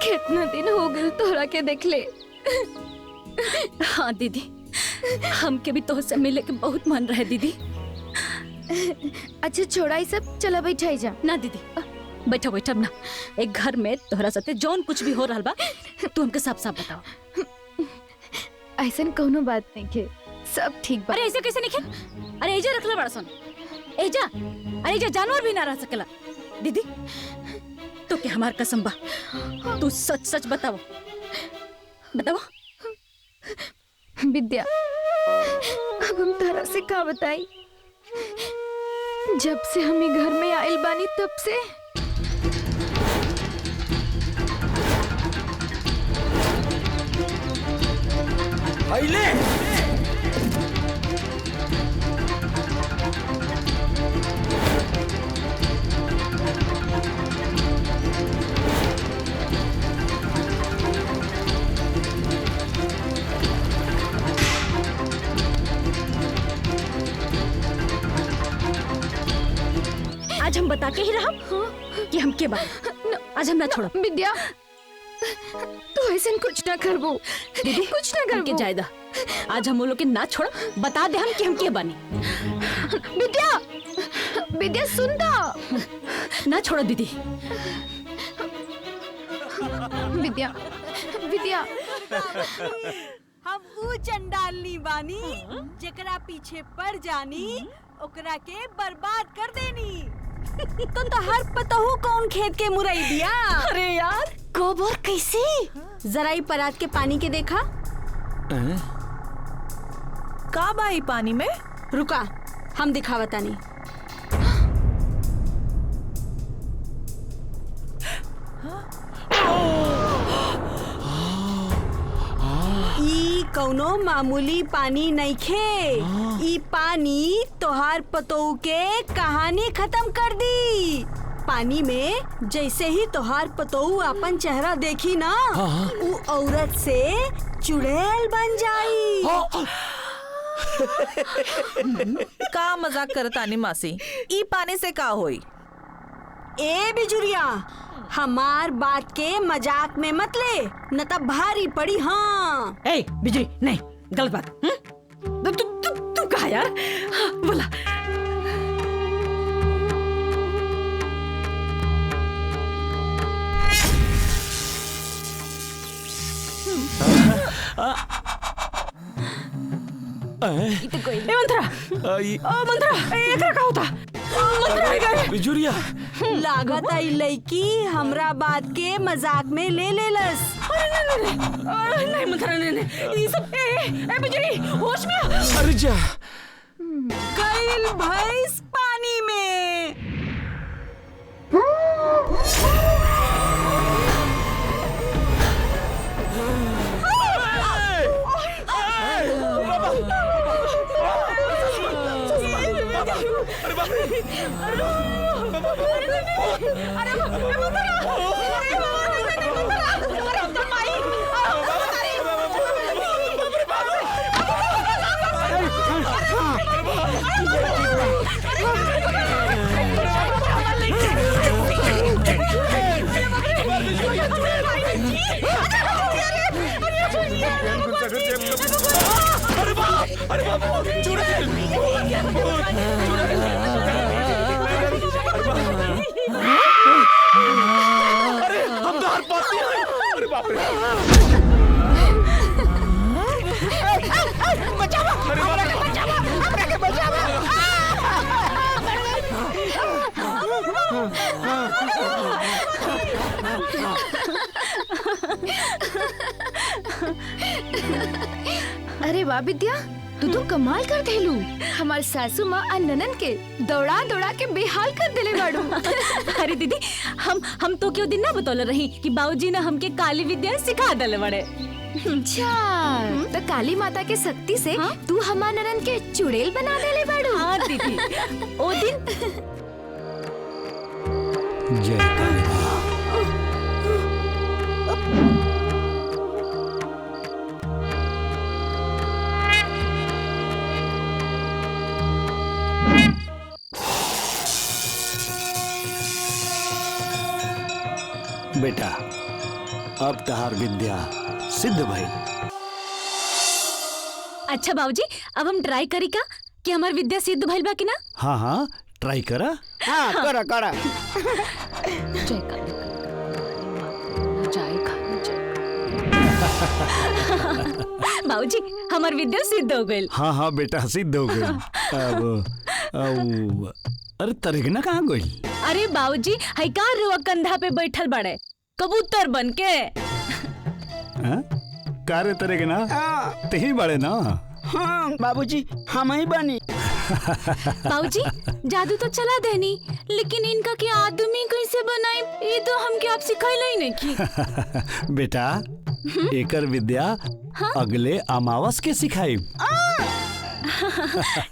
कितना दिन हो गए तोहरा के देख ले। हाँ दीदी हमके भी तो से मिले के बहुत मन रहे दीदी। अच्छा छोड़ा ये सब, चला बैठाई जा। ना दीदी बैठो बैठो ना। एक घर में तोहरा साथे जौन कुछ भी हो रहा बा तू हमके साफ साफ बताओ। ऐसा कोनो बात नहीं के, सब ठीक बा। अरे ऐसे कैसे नहीं खे? अरे एजा रखला बड़ा सन एजा। अरे एजा जानवर भी ना रह सकेला। दीदी तो क्या हमार कसम बा, तू सच सच बताओ बताओ। विद्या अब हम तारा से का बताई, जब से हम घर में आइल बानी तब से आइले आज हम बता के ही रहा कि हम के बात आज हम ना छोड़ा। विद्या तू ऐसा कुछ ना करबो दीदी, कुछ ना करबो के जायदा आज हम वो लोग के ना छोड़ा, बता दे हम कि हम के बने। विद्या विद्या सुन दा ना छोड़ो दीदी। विद्या विद्या हम ऊ चंडालनी बानी जेकरा पीछे पड़ जानी ओकरा के बर्बाद कर देनी। तो हर पतहू कौन खेत के मुरई दिया। अरे यार कब और कैसे? जरा ही परात के पानी के देखा। का बाई पानी में? रुका हम दिखावता नहीं। ई कौनो मामूली पानी नहीं खे। ई पानी तोहार पतोऊ के कहानी खत्म कर दी। पानी में जैसे ही तोहार पतोऊ अपन चेहरा देखी ना, उ औरत से चुड़ैल बन जाई। का मजाक करतानी मासी, ई पानी से का होई? ए बिजुरिया, हमार बात के मजाक में मत ले, न तब भारी पड़ी। हाँ ए बिजली नहीं, गलत बात। तू कहा यार? हाँ, बोला। बिजुरिया लागत आई लड़की हमरा बात के मजाक में ले लेलस। नहीं मंथरा नहीं, ये सब ए बिजली होश में। अरे जा गइल भैंस पानी में। अरे वाह विद्या, तू तो कमाल कर देलू। हमार सासू माँ और ननन के दौड़ा दौड़ा के बेहाल कर देले बाड़ू। अरे दीदी, हम तो क्यों दिन ना बतौले रही कि बाबूजी ने हमके काली विद्या सिखा दले बड़े। अच्छा, तो काली माता के शक्ति से तू हमार ननन के चुड़ैल बना देले बाड़ू। हाँ दीदी, ओ दिन जय बेटा, अब तहार विद्या सिद्ध भई। अच्छा बाबूजी, अब हम ट्राई करी का कि हमार विद्या सिद्ध भइल बा कि ना? हाँ हाँ, ट्राई करा। हाँ करा करा। जय काली जय काली जय। बाबूजी हमार विद्या सिद्ध हो गई। हाँ हाँ बेटा सिद्ध हो गई। अब अरे तरेगना कहाँ गई? अरे बाबूजी हई का रुआ कंधा पे बैठल बड़े कबूतर बन के। का रे तरेगना? तेही बड़े ना? हाँ बाबूजी हम ही बनी। बाबूजी जादू तो चला देनी, लेकिन इनका क्या आदमी कैसे बनाई ये तो हमके आप सिखाइला ही नहीं की। बेटा एकर विद्या अगले अमावस के सिखाई।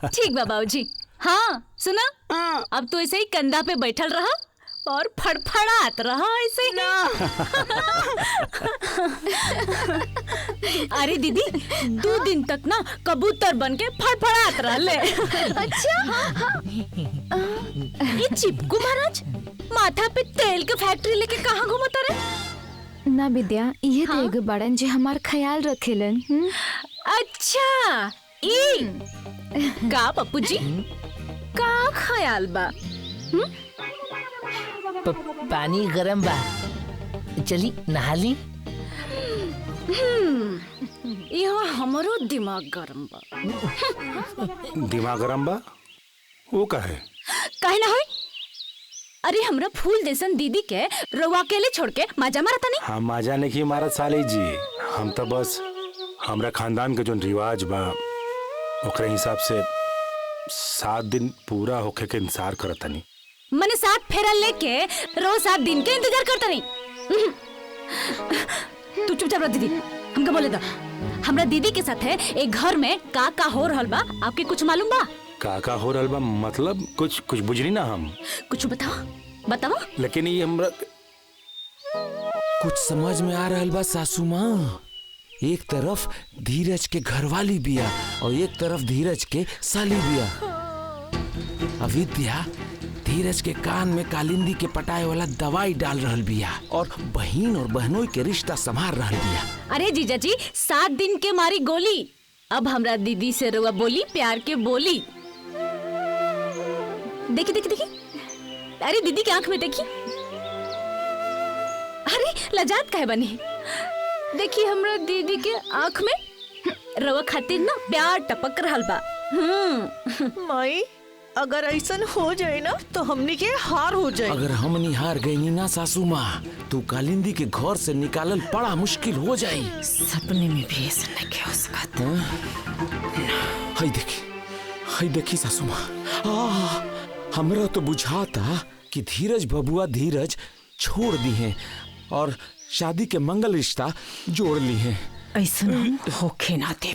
ठीक बा बाबूजी। हाँ सुना, अब तो ऐसे ही कंधा पे बैठल रहा और फड़फड़ात रहा ऐसे ही। अरे दीदी 2 दिन तक ना कबूतर बन के फड़फड़ात रहले। अच्छा ये चिपकू महाराज माथा पे तेल के फैक्ट्री लेके कहाँ घूमता रे? ना विद्या ये तो एगो बड़न जे हमार ख्याल रखेलन। अच्छा ई का पप्पू जी का ख्याल बा? पानी गरम बा, चली नहा ली। यहाँ हमारो दिमाग गरम बा। दिमाग गरम बा? वो काहे? काहे ना होई? अरे हमरा फूल जैसन दीदी के रउआ अकेले छोड़ के मजा मारता नहीं? हम मजा नहीं मारत साली जी, हम तो बस हमरा खानदान के जो रिवाज बा ओकरे हिसाब से 7 दिन पूरा होके के इंतजार करत नहीं। मने 7 फेरा लेके रोज 7 दिन के इंतजार करता नहीं। तू चुपचाप रह दीदी, हमका बोले दा। हमरा दीदी के साथ है एक घर में का हो रहल बा, आपके कुछ मालूम बा? का हो रहल बा मतलब कुछ बुझली ना हम। कुछ बताओ। लेकिन ये हमरा कुछ समझ में आ रहल बा सासू माँ। एक तरफ धीरज के घरवाली बिया और एक तरफ धीरज के साली बिया। अविद्या धीरज के कान में कालिंदी के पटाए वाला दवाई डाल रहल बिया और बहन और बहनोई के रिश्ता संभाल रहल बिया। अरे जीजा जी 7 दिन के मारी गोली। अब हमरा दीदी से रउआ बोली प्यार के बोली। देखी अरे दीदी की आंख में देखी। अरे लजात काहे बनी? देखी हमरा दीदी के आंख में रउआ खातिर ना प्यार टपक रहल बा। माई अगर ऐसा हो जाए ना तो हमनी के हार हो जाए। अगर हमनी हार गई ना सासू माँ तो कालिंदी के घर से निकालल बड़ा मुश्किल हो जाई। सपने में भी ऐसा नहीं हो सकता। हाय देखी सासू माँ, हमरा तो बुझाता कि धीरज बबुआ धीरज छोड़ दी हैं और शादी के मंगल रिश्ता जोड़ ली हैं। ऐसा होखे ना दे।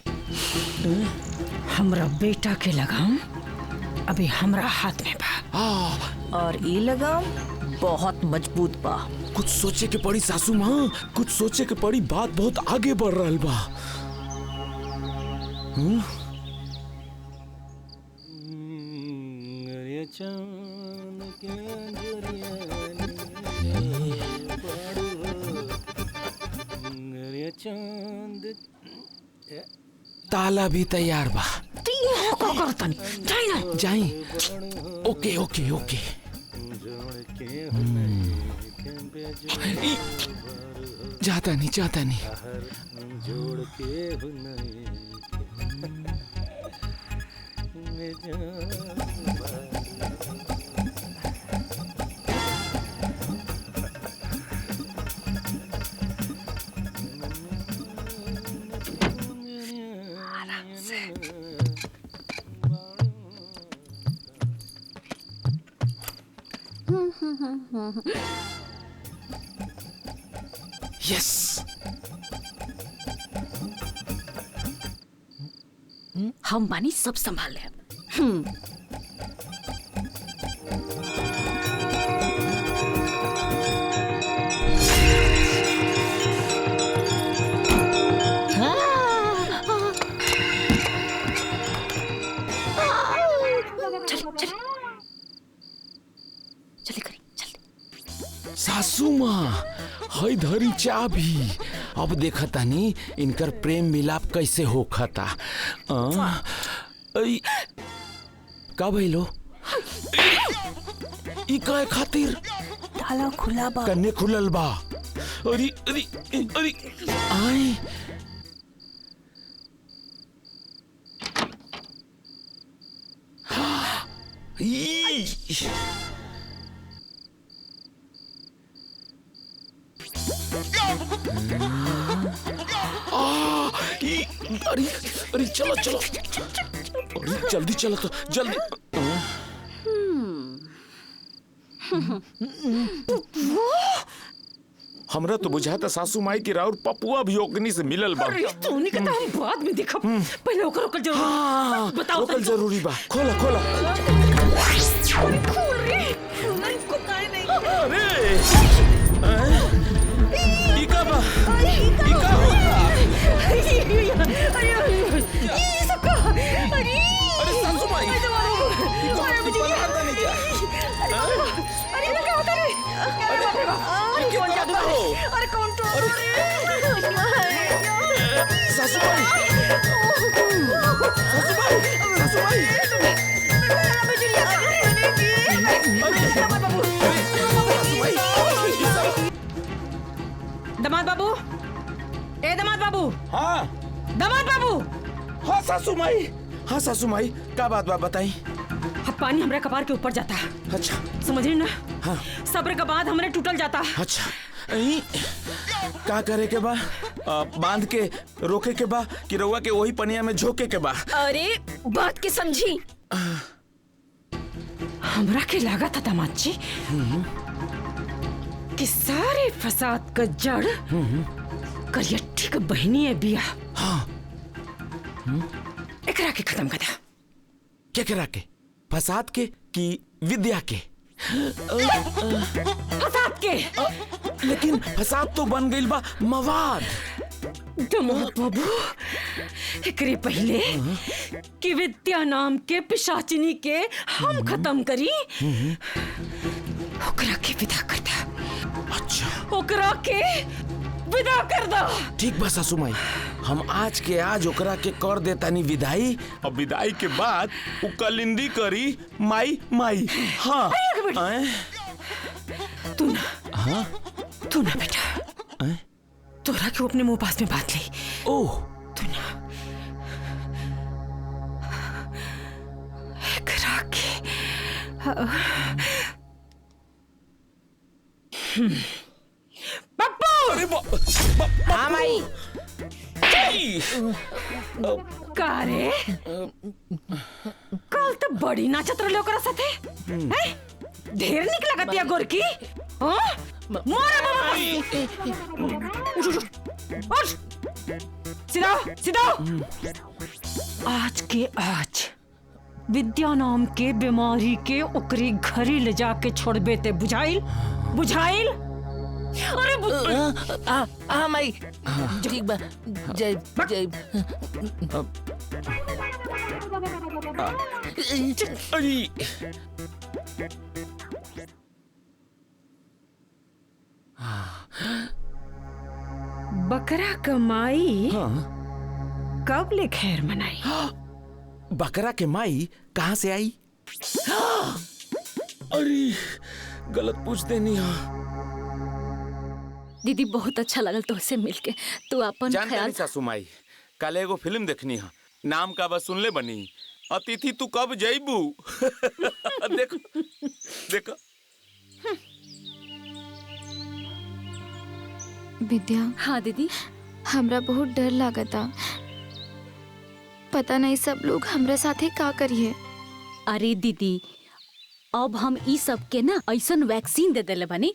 हमरा बेटा के लगाम अभी हमरा हाथ में बा और ये लगाम बहुत मजबूत बा। कुछ सोचे के पड़ी सासू माँ, कुछ सोचे के पड़ी। बात बहुत आगे बढ़ रहल बा। ताला भी तैयार बा। जाई। ओके ओके ओके। जाता नहीं। यस हम बानी सब संभाल ले। सासू माँ हई धरी चाबी। अब देखा तानी इनकर प्रेम मिलाप कैसे होखता। का भइलो? ई काहे खातिर? ताला खुला बा। कन्ने खुलल बा। अरे अरे अरे आई अरे अरे चलो चलो अरे जल्दी चलो तो जल्दी। हमरा तो बुझाता सासू माई की राउर पपुआ भी ओकनी से मिलल बा। अरे तोनी के तो हम बाद में देखब। पहले ओकर ओकर जरूर बताओ। ओकर जरूरी बा। खोला खोला। खोल रे। इसको काहे नहीं? अरे ई का बा? ई का होता? ये सब का? अरे सासू माई अरे क्या होता रे? अरे बाप रे बाप। कौन जादू हो? अरे कौन तो? सासू माई सासू माई दमाद बाबू। ए दमाद बाबू। हाँ दमाद बाबू। हाँ सासू माई। हाँ सासू माई का बात बा बताई। पानी हमरे कपार के ऊपर जाता। अच्छा समझ रही ना? हाँ। सब्र के बाद हमरे टूटल जाता। अच्छा का करे के बा? बांध के रोके के बा कि रउआ के वही पनिया में झोके के बा? अरे बात के समझी। हमरा के लगा था दामाद जी कि सारे फसाद का जड़ करियट्ठी का बहनी है बिया। हाँ। एकरा के खत्म कर दा। क्या करा के? फसाद के कि विद्या के? फसाद के। लेकिन फसाद तो बन गई बा मवाद। दमाद बाबू एकरे पहले कि विद्या नाम के पिशाचिनी के हम खत्म करी ओकरा के विदा कर दा। अच्छा ओकरा के विदा कर दा। ठीक बा सासू माई हम आज के आज ओकरा के कर देतानी विदाई। और विदाई के बाद उ कलिंदी करी माई माई। हाँ तू ना। हाँ तू ना बेटा तोरा के अपने मुंह पास में बात ली। ओह तू ना एकरा के पप्पू। हाँ माई। का रे कल तो बड़ी नाचत रहले ओकरा साथे। हैं? ढेर निक लगतिया गोरकी। हां मोरे बाबा। उठ सीधा सीधा। आज के आज विद्या नाम के बीमारी के ओकरी घरी ले जाके छोड़बे ते बुझाइल बुझाइल। अरे हाँ माई ठीक बा। जय जय बकरा कमाई कब ले खैर मनाई? बकरा के माई कहाँ से आई? अरे गलत पूछ देनी। दीदी बहुत अच्छा लगल तुझसे मिलके। तू अपन ख्याल। सासू माई कल एगो फिल्म देखनी है नाम का बस सुनले बनी अतिथि तू कब जइबू। देखो देखो। विद्या। हाँ दीदी। हमरा बहुत डर लागता। पता नहीं सब लोग हमरा साथे का करिए। अरे दीदी अब हम ई सब के ना ऐसन वैक्सीन दे देले बनी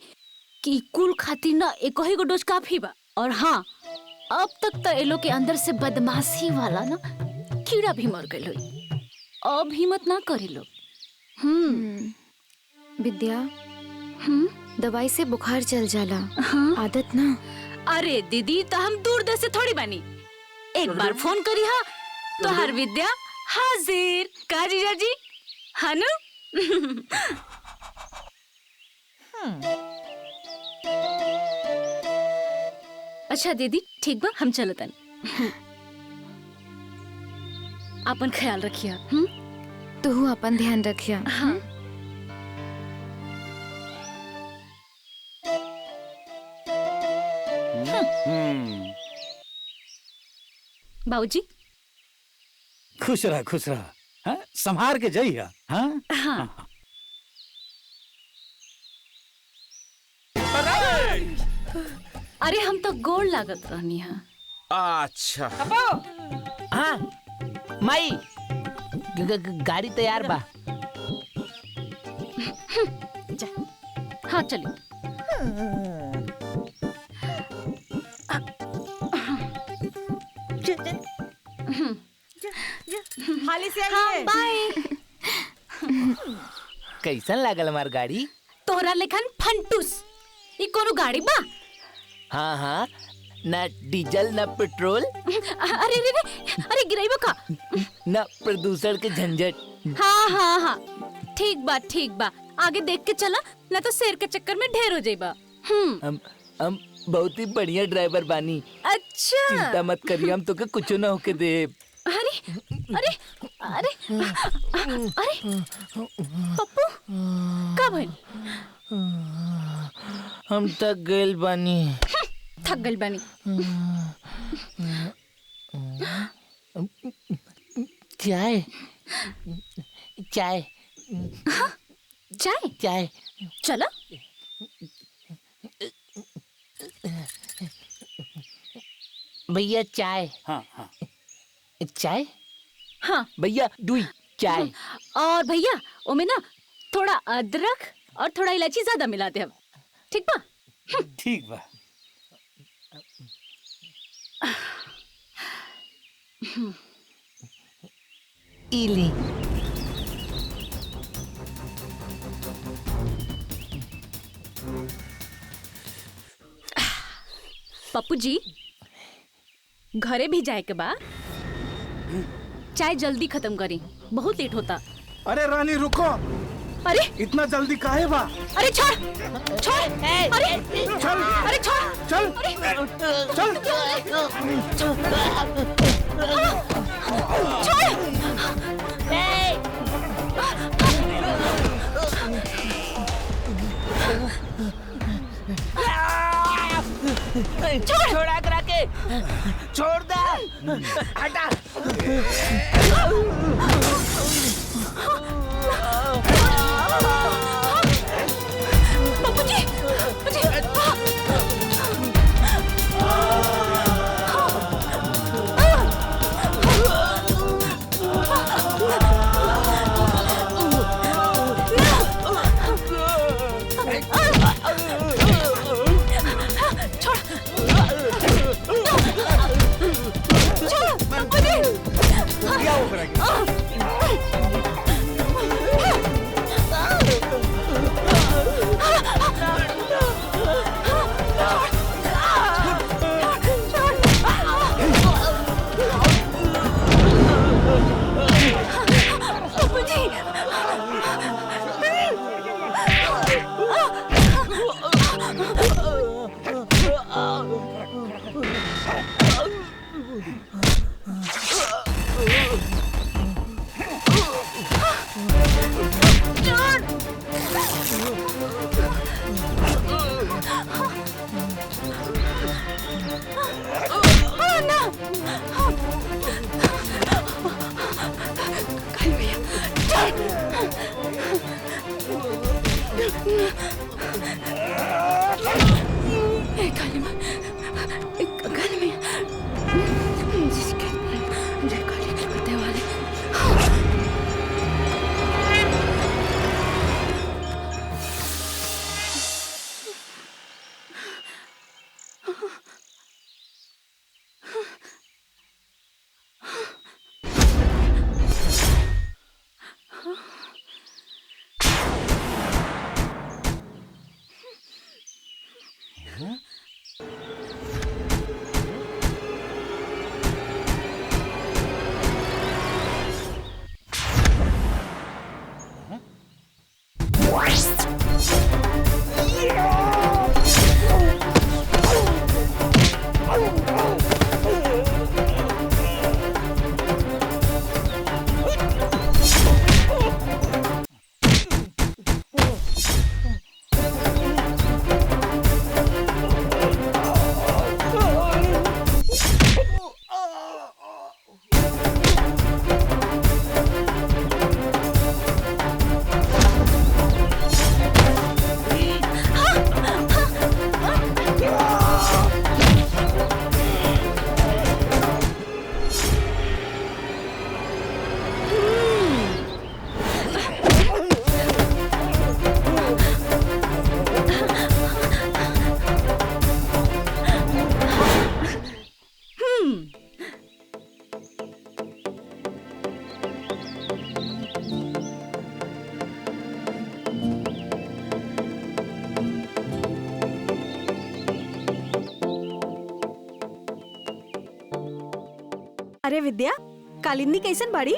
कि कुल खातिर ना एक ही गो डोज काफी बा। और हाँ अब तक तो ए लोग के अंदर से बदमाशी वाला ना कीड़ा भी मर गइल होई। अब हिम्मत ना करे लोग। विद्या दवाई से बुखार चल जाला। आदत ना। अरे दीदी तो हम दूर दर से थोड़ी बनी। एक बार फोन करी हा तो हर विद्या हाजिर। का जीजा जी हनु। अच्छा दीदी ठीक बा हम चलतन। अपन ख्याल रखिया। तू अपन ध्यान रखिया। हाँ। बाबूजी खुश रहा हाँ? संभार के जाइए हाँ? हाँ। अरे हम तो गोड़ लागत रहनी है। अच्छा हाँ माई गाड़ी तैयार बा। हाँ चलिए। हाली से हाँ, बाय। कैसन लागल हमार गाड़ी? तोहरा लेखन फंटूस। ई कोनो गाड़ी बा? हाँ हाँ ना डीजल ना पेट्रोल अरे रे रे, अरे गिराइबो का? ना प्रदूषण के झंझट। हाँ हाँ हाँ ठीक बा आगे देख के चला ना तो शेर के चक्कर में ढेर हो जाइबा। हम बहुत ही बढ़िया ड्राइवर बानी। अच्छा चिंता मत करिए, हम तोके कुछ ना होके दे। अरे अरे अरे अरे पप्पू का भइल? हम थक गइल बानी। थक गइल बानी। चाय चाय चाय चाय चलो। भैया चाय। हाँ हाँ चाय हाँ भैया दुई चाय। और भैया ओमे ना थोड़ा अदरक और थोड़ा इलायची ज्यादा मिला दे अब, ठीक बा? ठीक बा। इली पप्पू जी घरे भी जाए के बा, चाय जल्दी खत्म करी, बहुत लेट होता। अरे रानी रुको। अरे इतना जल्दी काहे बा? अरे छोड़ छोड़ अरे चल अरे छोड़ चल चल छोड़ा करा के छोड़ दे हटा। बाबूजी अरे विद्या, कालिंदी कैसन बाड़ी?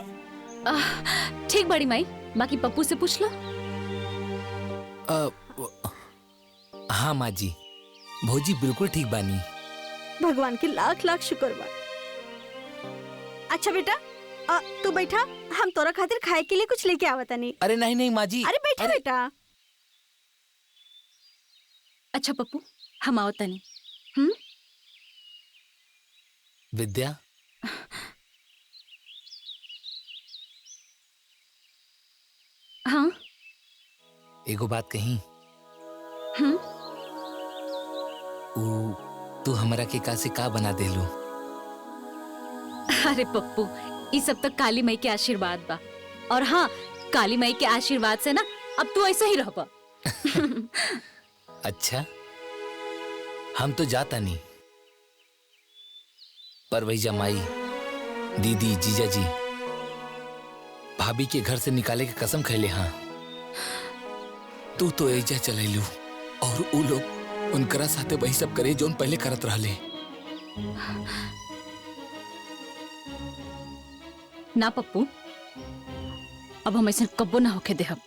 ठीक बड़ी माई, बाकी पप्पू से पूछ लो। हाँ माँ जी, भौजी बिल्कुल ठीक बानी। भगवान के लाख लाख शुक्र बा। अच्छा बेटा, तू बैठा, हम तोरा खातिर खाए के लिए कुछ लेके आवता नहीं। अरे नहीं नहीं माँ जी। अरे बैठा बेटा। अच्छा पप्पू, हम आओ तनी। विद्या, हाँ एगो बात कही। तू हमरा के का से का बना देलू? अरे पप्पू, ये सब तो काली माई के आशीर्वाद बा। और हाँ, काली माई के आशीर्वाद से ना अब तू ऐसा ही रहबा। अच्छा, हम तो जाता नहीं, पर वही जमाई, दीदी, जीजा जी, भाभी के घर से निकाले के कसम खैले। हाँ, तू तो एजा चलैलू और उ लोग उनकरा साथे वही सब करे जोन पहले करत रहले। ना पप्पू, अब हम ऐसा कब्बो ना होके देहब।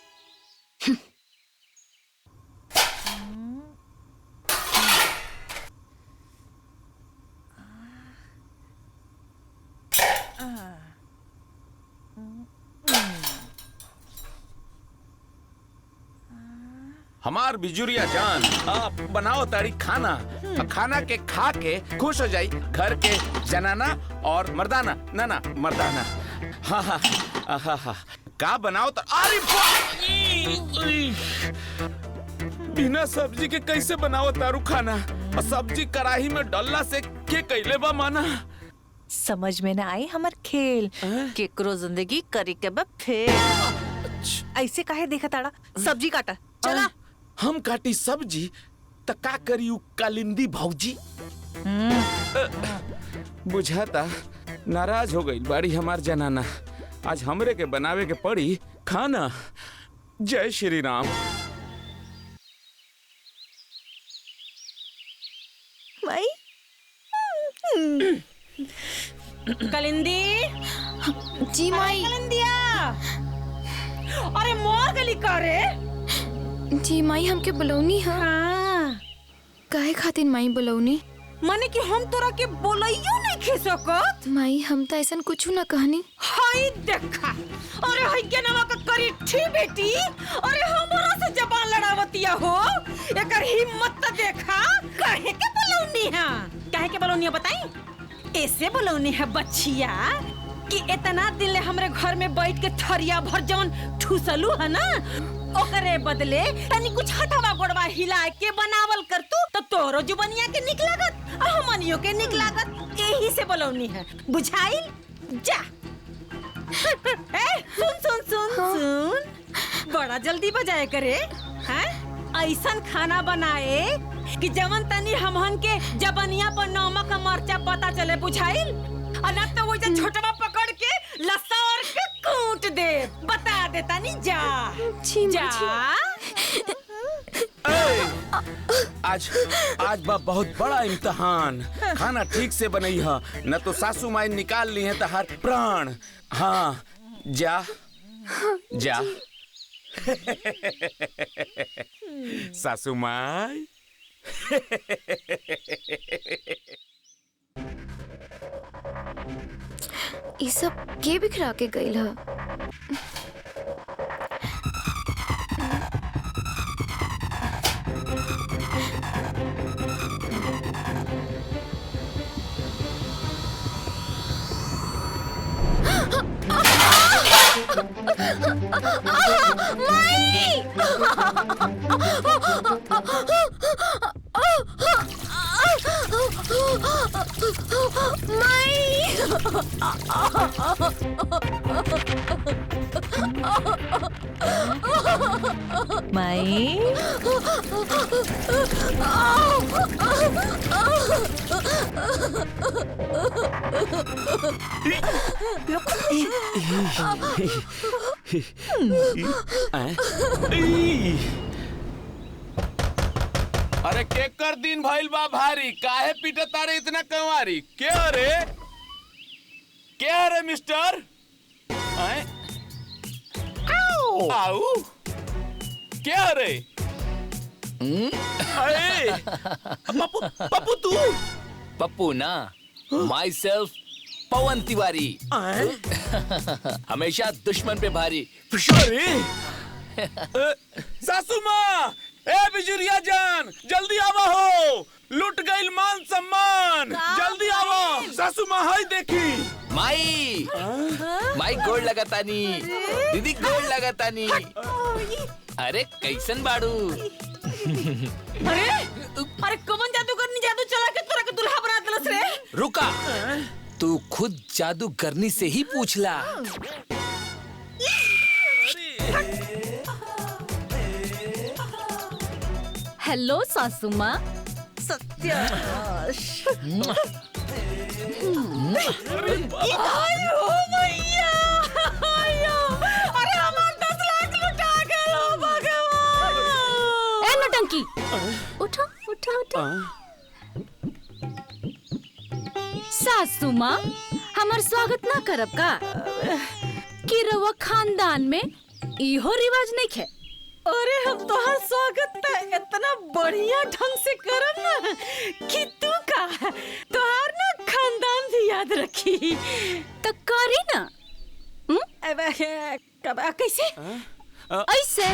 हमार बिजुरिया जान, आप बनाओ तारी खाना, खाना के खा के खुश हो जाई घर के जनाना और मर्दाना। ना ना मर्दाना। हाँ हाँ हाँ हाँ, का बनाओ तो। अरे बिना सब्जी के कैसे बनाओ तारू खाना? और सब्जी कढ़ाई में डलला से के कैले बा माना? समझ में ना आई हमार खेल। केकरो जिंदगी करी के बा फेल। ऐसे काहे देखा ताड़ा? सब्जी काटा, चला। हम काटी सब्जी त का करी उ कालिंदी भौजी? बुझाता नाराज हो गई बाड़ी हमार जनाना। आज हमरे के बनावे के पड़ी खाना। जय श्री राम। माई, कालिंदी। जी माई। कालिंदिया, अरे मोर गली करे। जी माई, हमके बुलौनी है। हाँ। काहे खातिर माई बुलौनी? माने कि हम तोरा के बोलइयो नहीं खे सकत। माई, हम तो ऐसा कुछ ना कहनी। हाय देखा, अरे हाय के नाम का करी ठी बेटी। अरे हमरा से जबान लड़ावतिया हो। एकर हिम्मत तो देखा। काहे के बोलौनी है? काहे के बोलौनी है बताई? ऐसे बोलौनी है बच्चिया कि इतना दिन ले हमरे घर में बैठ के थरिया भर जौन ठुसलू है ना, ओकरे बदले तनी कुछ हथवा गोड़वा हिला के बनावल कर तू तो तोरो जुबनिया के निक लागत और हमनियो के निक लागत। यही से बोलौनी है, बुझाइल? जा। ए, सुन सुन सुन सुन, बड़ा जल्दी बजाए करे। हैं? ऐसन खाना बनाए कि जवन तनी हमहन के जबनिया पर नमक मरचा पता चले, बुझाइल? अना तो वो छोटवा पकड़ के लस्सा और के कूट दे। बता दे तनी। जा जा। आज बा बहुत बड़ा इम्तिहान। खाना ठीक से बनई है, न तो सासू माई निकाल ली है तहार प्राण। हाँ, जा जा। सासू माई। ये सब के बिखरा के गइल है? माई, अरे केकर दिन भइल बा भारी, काहे पीटे तारे इतना कंवारी? के रे? क्या रे मिस्टर? आओ क्या रे? अरे पप्पू पप्पू तू? पप्पू ना, माई सेल्फ पवन तिवारी। हमेशा दुश्मन पे भारी। सासू माँ, ए बिजुरिया जान, जल्दी आवा हो, लुट गई मान सम्मान, जल्दी आवा। सासू माँ हाय देखी। माई माई गोड़ लगातानी, दीदी गोड़ लगातानी। अरे कैसन बाड़ू? अरे अरे कौन जादू करनी जादू चला के तोरा के दुल्हा बना देलस रे? रुका, तू खुद जादू करनी से ही पूछला। हेलो सासू माँ। सत्यानाश। आयो भैया, आयो, अरे हमार 10 लाख लुटा गए भगवान। ए नौटंकी, उठो उठो उठो। सासू माँ, हमार स्वागत ना करब का? कि रवा खानदान में इहो रिवाज नहीं है। अरे हम तोहार स्वागत इतना बढ़िया ढंग से करब ना कि तू का तोहार ना खानदान भी याद रखी। तो करी ना। कैसे? ऐसे।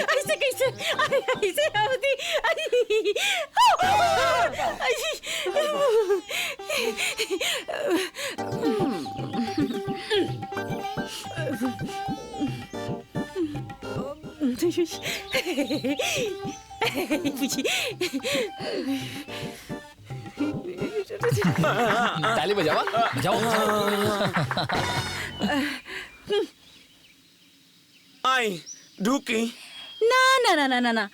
ऐसे कैसे? ऐसे होती? ताली बजावा, बजाओ। आई ढूकी। ना ना ना ना ना ना,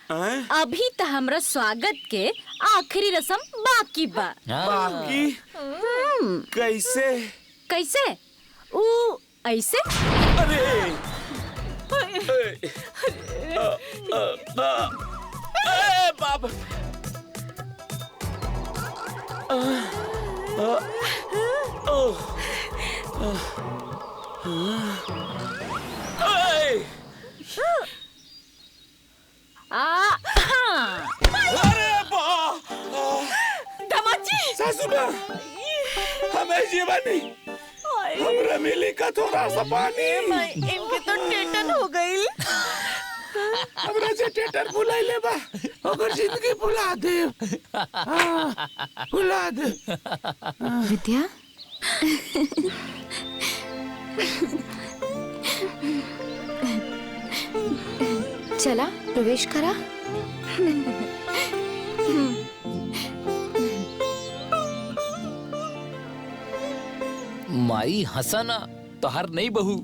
अभी तो हमरा स्वागत के आखिरी रस्म बाकी बा। बाकी? कैसे? कैसे? ऊ ऐसे? अरे बाप। अरे दमाजी, सासू माँ, हमें जीवानी, हमरा मिली का थोड़ा सा पानी। इनके तो टेटन हो गई। हमरा से टेटर भुला ले बा, अगर जिंदगी भुला दे, भुला दे। विद्या, चला प्रवेश करा। माई हंसाना तोहर नहीं बहू।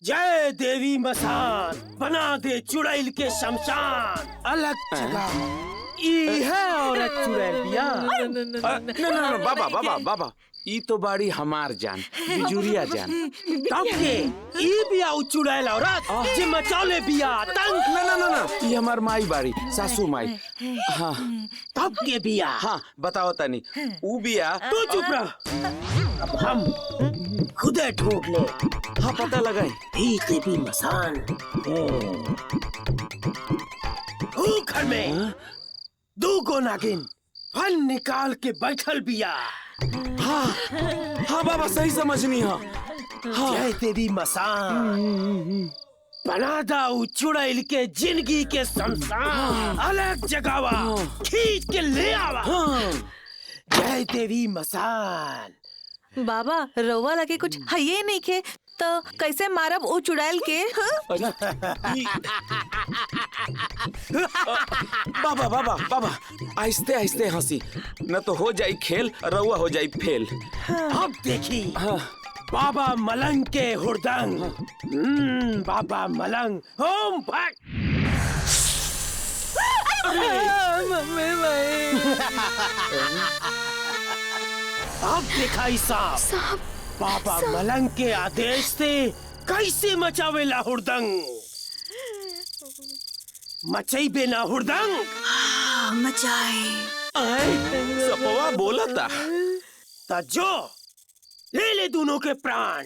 जय देवी मसान, बना दे चुड़ैल के शमशान। अलग जगह ई है औरत चुड़ैल बिया। ना बाबा बाबा बाबा, ई तो बाड़ी हमार जान, बिजुरिया जान। तब के ई बिया उ चुड़ैल औरत जे मचौले बिया तंग। ना, ई हमार माई बाड़ी, सासू माई। हाँ तब के बिया। हाँ बताओ तनी, ऊ बिया। तू चुप रह, अब हम खुदे ढूंढ ले। हाँ पता लगाई। देवी मसान घर में दो नागिन फल निकाल के बैठल बिया। हाँ बाबा सही समझनी। हाँ जय देवी मसान, बना दाऊ चुड़ैल के जिंदगी के शमशान। अलग जगावा, खींच के ले आवा। जय देवी मसान। बाबा रउआ लगे कुछ है ये नहीं खे तो कैसे मारब ओ चुड़ैल के? बाबा बाबा बाबा, आहिस्ते आहिस्ते हंसी, न तो हो जाई खेल, रउआ हो जाई फेल। अब देखी बाबा मलंग के हुरदंग। बाबा मलंग, होम भक्त। मम्मी भाई। अब दिखाई साहब बाबा मलंग के आदेश से कैसे मचावेला हुड़दंग। मचाई बेना हुड़दंग। मचाए। सपवा बोला था। जो ले ले दोनों के प्राण।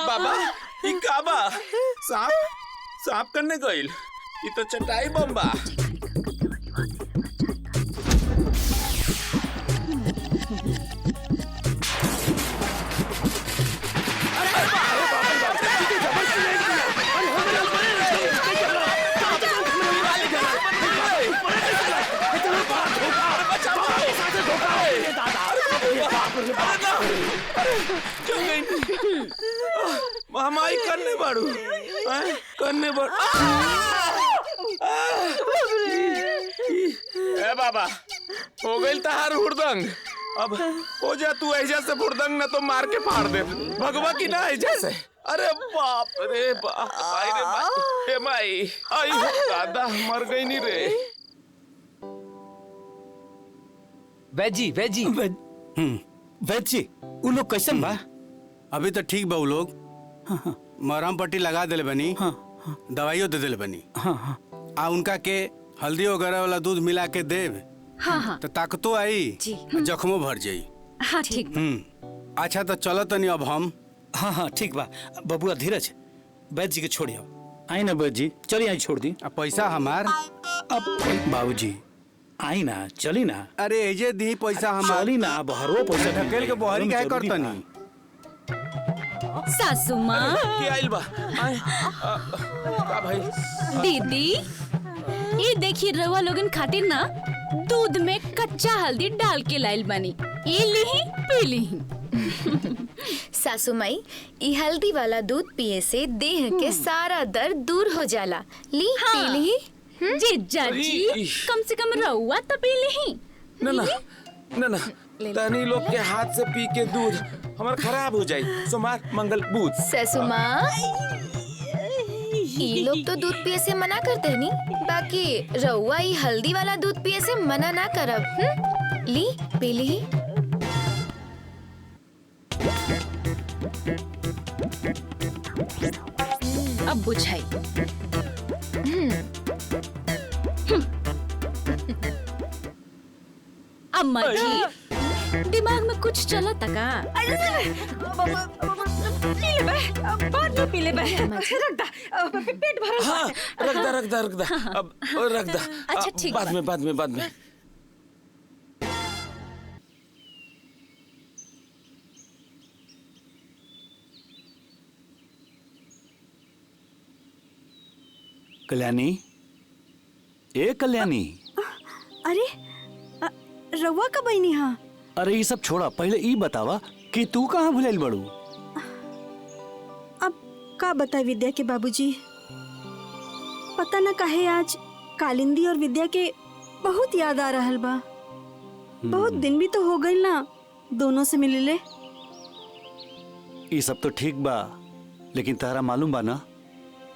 बाबा ई काबा साफ करने गइल। ई तो चटाई बम्बा। हमारी करने बाड़ू करने बाड़ू। ए बाबा हो गई तहार हुड़दंग। अब हो जा तू ऐजा से हुड़दंग न तो मार के फाड़ दे। भगवा की ना ऐजा से। अरे बाप रे बाप। आई रे माई। ए माई आई दादा मर गई नहीं रे। वैजी वैजी उन लोग कैसन बा? अभी तो ठीक बा उ लोग। मरहम पट्टी लगा दिले बनी। दवाइयों दे दिले बनी। आ उनका के हल्दी वगैरह वाला दूध मिला के देव। तो ताकतो आई जख्मों भर जाई। हाँ ठीक। अच्छा तो चलो तनी अब हम। हाँ ठीक बा। बबुआ धीरज वैद जी के छोड़ियो। आई ना वैद जी चलिए आई छोड़ दी। अब पैसा हमार। अब बाबूजी आई ना चली ना। अरे एजे दी पैसा हमार। चली ना बहरो पैसा ढकेल के बहरी काहे करतनी। सासू माँ क्या आइल बा? का भाई? दीदी ये देखिए रवा लोगन खातिर ना दूध में कच्चा हल्दी डाल के लाइल बनी। ये लीही पी लीही। सासू माई ई हल्दी वाला दूध पिए से देह के सारा दर्द दूर हो जाला। ली पी ली। जीजा जी कम से कम रहुआ तो पी ली। ना तनी लोग के हाथ से पी के दूध हमार खराब हो जाए। सोमार मंगल बूध। सासू माँ ई लोग तो दूध पिए से मना करते नहीं, बाकी रहुआ ई हल्दी वाला दूध पिए से मना ना करब। ली पी ली। अब बुझाई। अम्मा जी दिमाग में कुछ चला तका? पी ले रख दा पेट भरा। हाँ रख दा अब रख दा। अच्छा ठीक। बाद में कल्याणी ए कल्याणी। अरे रवा का बहनी। हाँ अरे ये सब छोड़ा पहले ई बतावा कि तू कहाँ भुलाइल बड़ू? अब का बताए विद्या के बाबूजी। पता न काहे आज कालिंदी और विद्या के बहुत याद आ रहल बा। बहुत दिन भी तो हो गई ना दोनों से मिले। ये सब तो ठीक बा, लेकिन तारा मालूम बा ना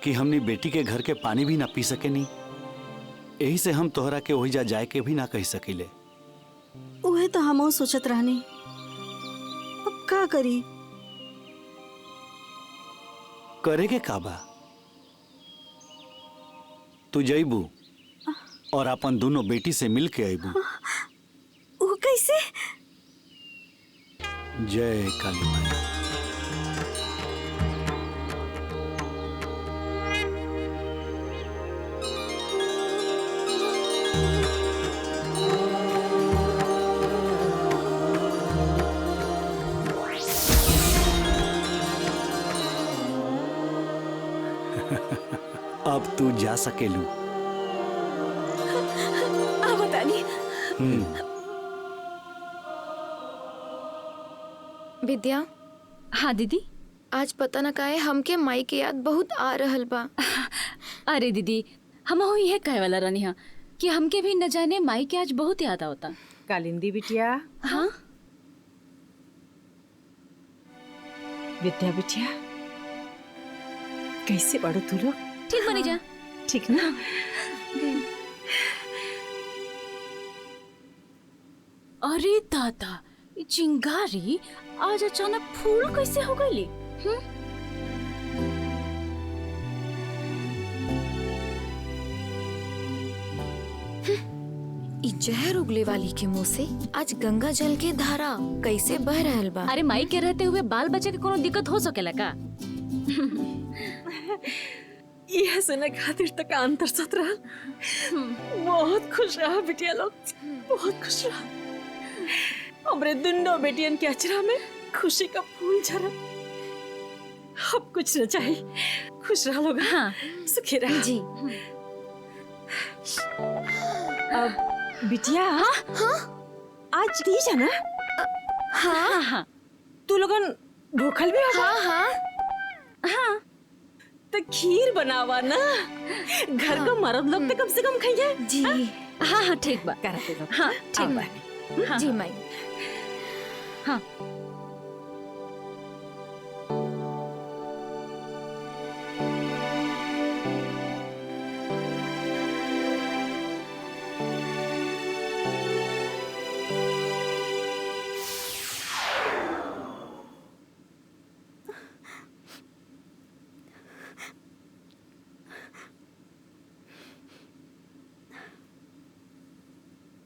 कि हमनी बेटी के घर के पानी भी ना पी सके नी। यही से हम तोहरा के वही जाए के भी ना कह सकीले। उहे तो हम सोचत रहनी। अब का करी? करे के काबा तू जईबू और अपन दोनों बेटी से मिल के आईबू। वो कैसे? जय काली माई। अब तू जा सकेलू। विद्या। हाँ दीदी। आज पता न काहे हमके माई के याद बहुत आ रहल बा। अरे दीदी हम यह कहे वाला रहनी हा कि हमके भी न जाने माई के आज बहुत याद आवता। कालिंदी बिटिया। हाँ विद्या बिटिया, कैसे बड़ो तू लोग? ठीक बनी जा। ठीक ना? अरे दादा, ये चिंगारी आज अचानक फूल कैसे हो गई? ई जहर उगले वाली के मुंह से आज गंगा जल के धारा कैसे बह रहल बा? अरे माई के रहते हुए बाल बच्चे के कोनो दिक्कत हो सकेला का? यह सुने खातिर तक अंतर सत रहा। बहुत खुश रहा बिटिया लोग, बहुत खुश रहा। हमरे दोनों बेटियन के अचरा में खुशी का फूल झरा। अब कुछ न चाहिए, खुश रहा लोग। हाँ सुखी रहा जी। अब बिटिया। हाँ? आज तीज है ना? हाँ हाँ। तू लोगन भूखल भी होगा? हाँ। तो खीर बनावा ना, घर का मर्द लोग तो कम से कम खाइए। जी। हाँ ठीक बा। करते लोग। हाँ ठीक बा। जी माई। हाँ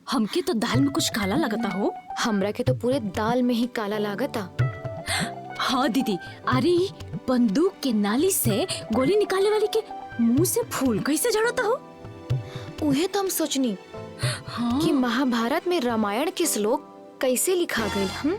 हमके तो दाल में कुछ काला लगता हो। हमरा के तो पूरे दाल में ही काला लागता। हाँ दीदी, अरे बंदूक के नाली से गोली निकाले वाली के मुंह से फूल कैसे झड़ता हो? उहे तो हम सोचनी कि महाभारत में रामायण के श्लोक कैसे लिखा गए। हम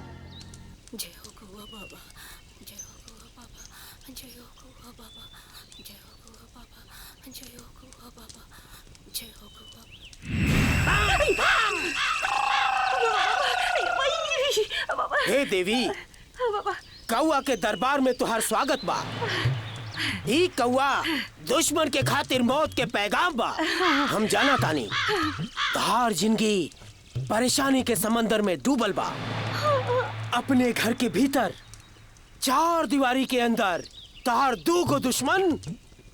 हे देवी, कौआ के दरबार में तुहार स्वागत बा। ई कौआ दुश्मन के खातिर मौत के पैगाम बा। हम जाना तानी तुहार जिंदगी परेशानी के समंदर में डूबल बा। अपने घर के भीतर चार दीवारी के अंदर तुहार दो गो दुश्मन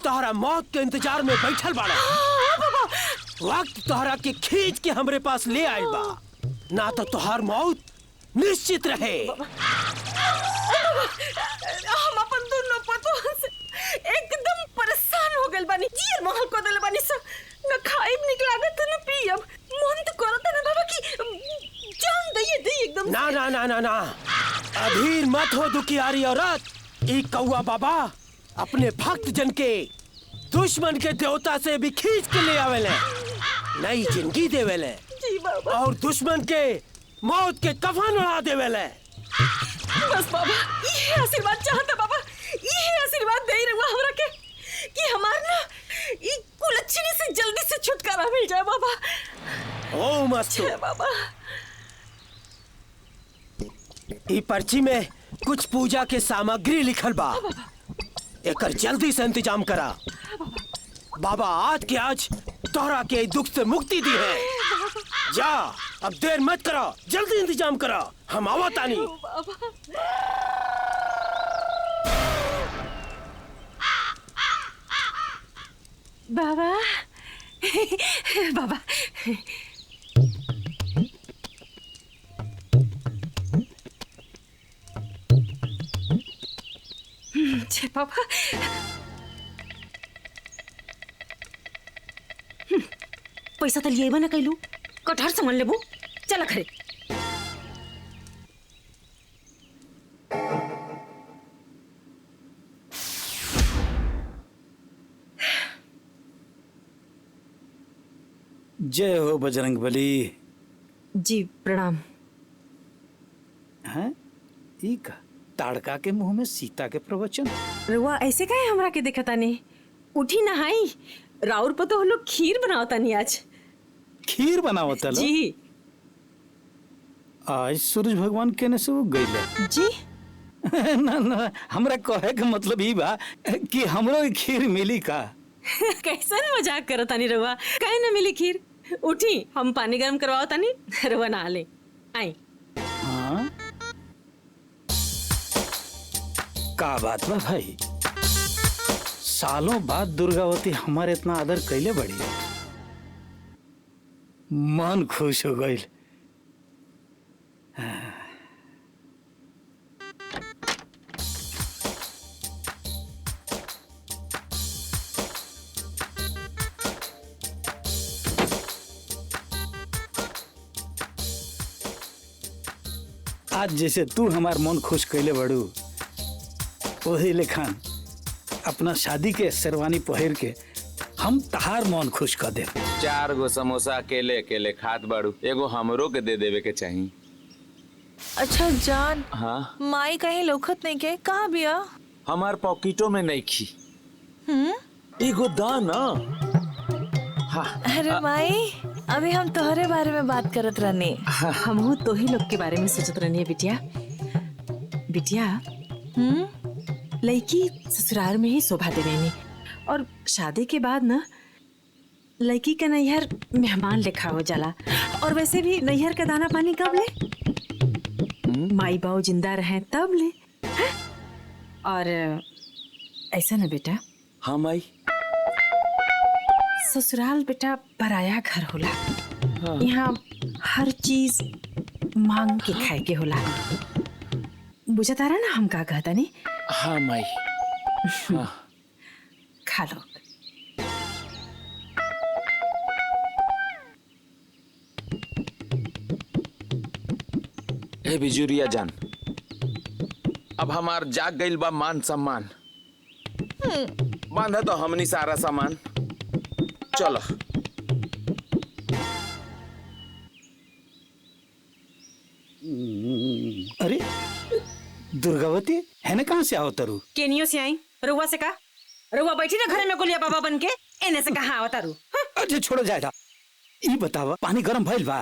तुहरा मौत के इंतजार में बैठल बाड़ा। वक्त तुहरा के खींच के हमरे पास ले आइल बा, ना तो तुहार मौत निश्चित रहे। हम अपन दोनों पतों से एकदम परेशान हो गइल बानी। जीर महल को देले बानी सब। न खाइब निक लागत न पीब। मन तो करत न बाबा की जान दे एकदम। ना ना ना ना ना, अधीर मत हो दुखियारी औरत। ई कौआ बाबा अपने भक्त जन के दुश्मन के देवता से भी खींच के ले आवेले, नई जिंदगी देवेले और दुश्मन के मौत के कफन उड़ा देवेले। बस बाबा ये आशीर्वाद चाहता बाबा, ये आशीर्वाद दे रहुआ हमरा के कि हमार ना ई कुलच्छनी से जल्दी से छुटकारा मिल जाए बाबा। ओम अस्तु बाबा। ई पर्ची में कुछ पूजा के सामग्री लिखल बा, एकर जल्दी से इंतजाम करा। बाबा आज के आज तोहरा के दुख से मुक्ति दी है। जा अब देर मत करो, जल्दी इंतजाम करो, हम आवतानी। बाबा बाबा छे बाबा। पैसा तो लिए ना कैलू, कटहर सामान लेबू। चल खरे। जय हो बजरंगबली। जी प्रणाम। हैं? ई का ताड़का के मुंह में सीता के प्रवचन। रुआ ऐसे काहे हमरा के देखता नहीं? उठी नहाई, राउर पर तो हम लोग खीर बनावता नहीं आज। खीर बनावता लो? जी। आज सूरज भगवान केने से उग गइले। जी ना ना हमरा कहे के मतलब ई बा कि हमरो ई खीर मिली का। कैसन मजाक करो तानी रवा, काहे ना मिली खीर। उठी हम पानी गर्म करवाओ तानी, रवा नहा ले। आई। हाँ का बात बा भाई, सालों बाद दुर्गावती हमारे इतना आदर कैले बड़ी, मन खुश हो गई। आज जैसे तू हमार मन खुश कैले बड़ू, वही लेखन अपना शादी के शेरवानी पहिर के हम तहार मन खुश कर दे। 4 गो समोसा अकेले अकेले खात बाड़ू, एगो हमरो के दे देवे के चाहिए। अच्छा जान, हाँ माई कहीं लोखत नहीं के, कहाँ बिया? हमार पॉकेटों में नहीं खी। एगो दाना। हाँ। अरे माई, अभी हम तोहरे बारे में बात करत रहनी। हम तो ही लोग के बारे में सोचत रहनी है बिटिया। बिटिया लड़की ससुराल में ही शोभा देवेनी, और शादी के बाद ना लड़की का नैहर मेहमान लिखा हो जाला। और वैसे भी नैहर का दाना पानी कब ले, माई बाऊ जिंदा रहे तब ले। है? और ऐसा ना बेटा। हाँ माई। ससुराल बेटा पराया घर होला। हाँ। यहाँ हर चीज मांग के खाए के होला। बुझा तारा ना हम का कहता नहीं। हाँ माई। हाँ। खा लो। ए बिजुरिया जान, अब हमार जाग गइल बा मान सम्मान। बांधा तो हमनी सारा सामान। चलो। अरे दुर्गावती है ना, कहाँ से आओ तरु? केनियो से आई। रहुआ से का? रहुआ बैठी ना घर में गोलिया बाबा बन के, एने से कहाँ आओ तारू? अच्छा छोड़ो जाएगा। ई बतावा, पानी गरम भइल बा?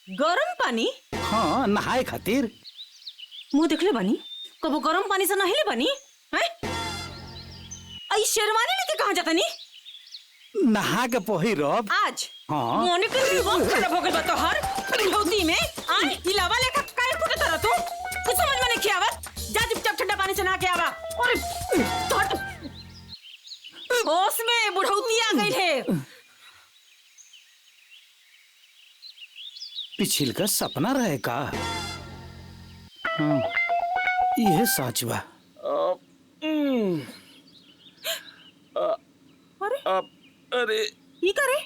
गरम पानी? हाँ, नहाए खातिर। मुंह देखले बनी, कबो गरम पानी से नहिले बनी? हैं? आई शेरवानी लेके कहाँ जाता नी? नहा के पहिरब आज। हाँ। मोने के दिमाग खराब हो गइल बा तोहर। होती में आई हिलावा लेके काहे फुटे तारा तू? कुछ समझ में नहीं आवत। जा चुपचाप ठंडा पानी से नहा के आवा। अरे तोहर होश में बुढ़ौती आ गई है। पिछिल का सपना रहे का? हाँ, यह सच बा। अरे ये करे?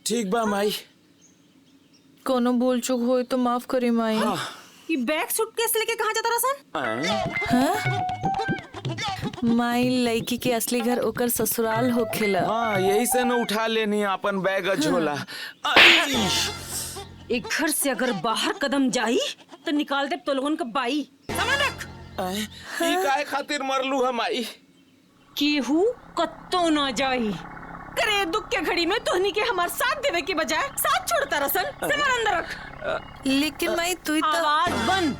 ठीक बा माई। कोनो भूल चूक होई तो माफ करी माई। हाँ। ये बैग सूटकेस लेके कहाँ जाता रसन? हाँ? माई लड़की के असली घर ओकर ससुराल होखेला। हाँ, यही से न उठा लेनी अपन बैग झोला। एक घर से अगर बाहर कदम जाई तो निकाल दे तो लोगन का बाई। सामान रख। ई काहे खातिर मरलू हम आई? केहू कत्तो ना जाई। करे दुख के घड़ी में तोहनी के हमार साथ देवे के बजाय साथ छोड़ता रसन। सामान अंदर रख। लेकिन माई तू ही तो आवाज बंद।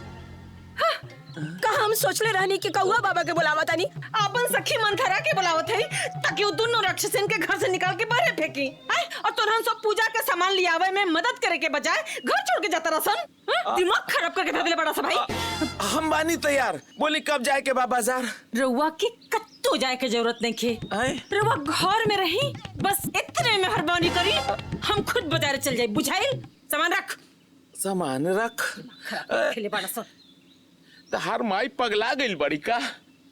का हम सोचले रहनी कि कौआ बाबा के बुलावत आनी, अपन सखी मंथरा के बुलावत है ताकि वो दोनों राक्षसन के घर से निकाल के बाहर फेंकी। और तोरहन सब पूजा के सामान लियावे में मदद करे के बजाय घर छोड़ के जाता रसन। दिमाग खराब करके धर दिले बड़ा सा भाई। हम बानी तैयार, बोली कब जाए के बा बाजार? रउआ के कत्तो जाए के जरूरत नहीं खे। रउआ घर में रही, बस इतने मेहरबानी करी, हम खुद बाजार चल जाए। बुझाइल? सामान रख। सामान रख। खेले बड़ा सा। हर माई पगला गइल बड़ी का?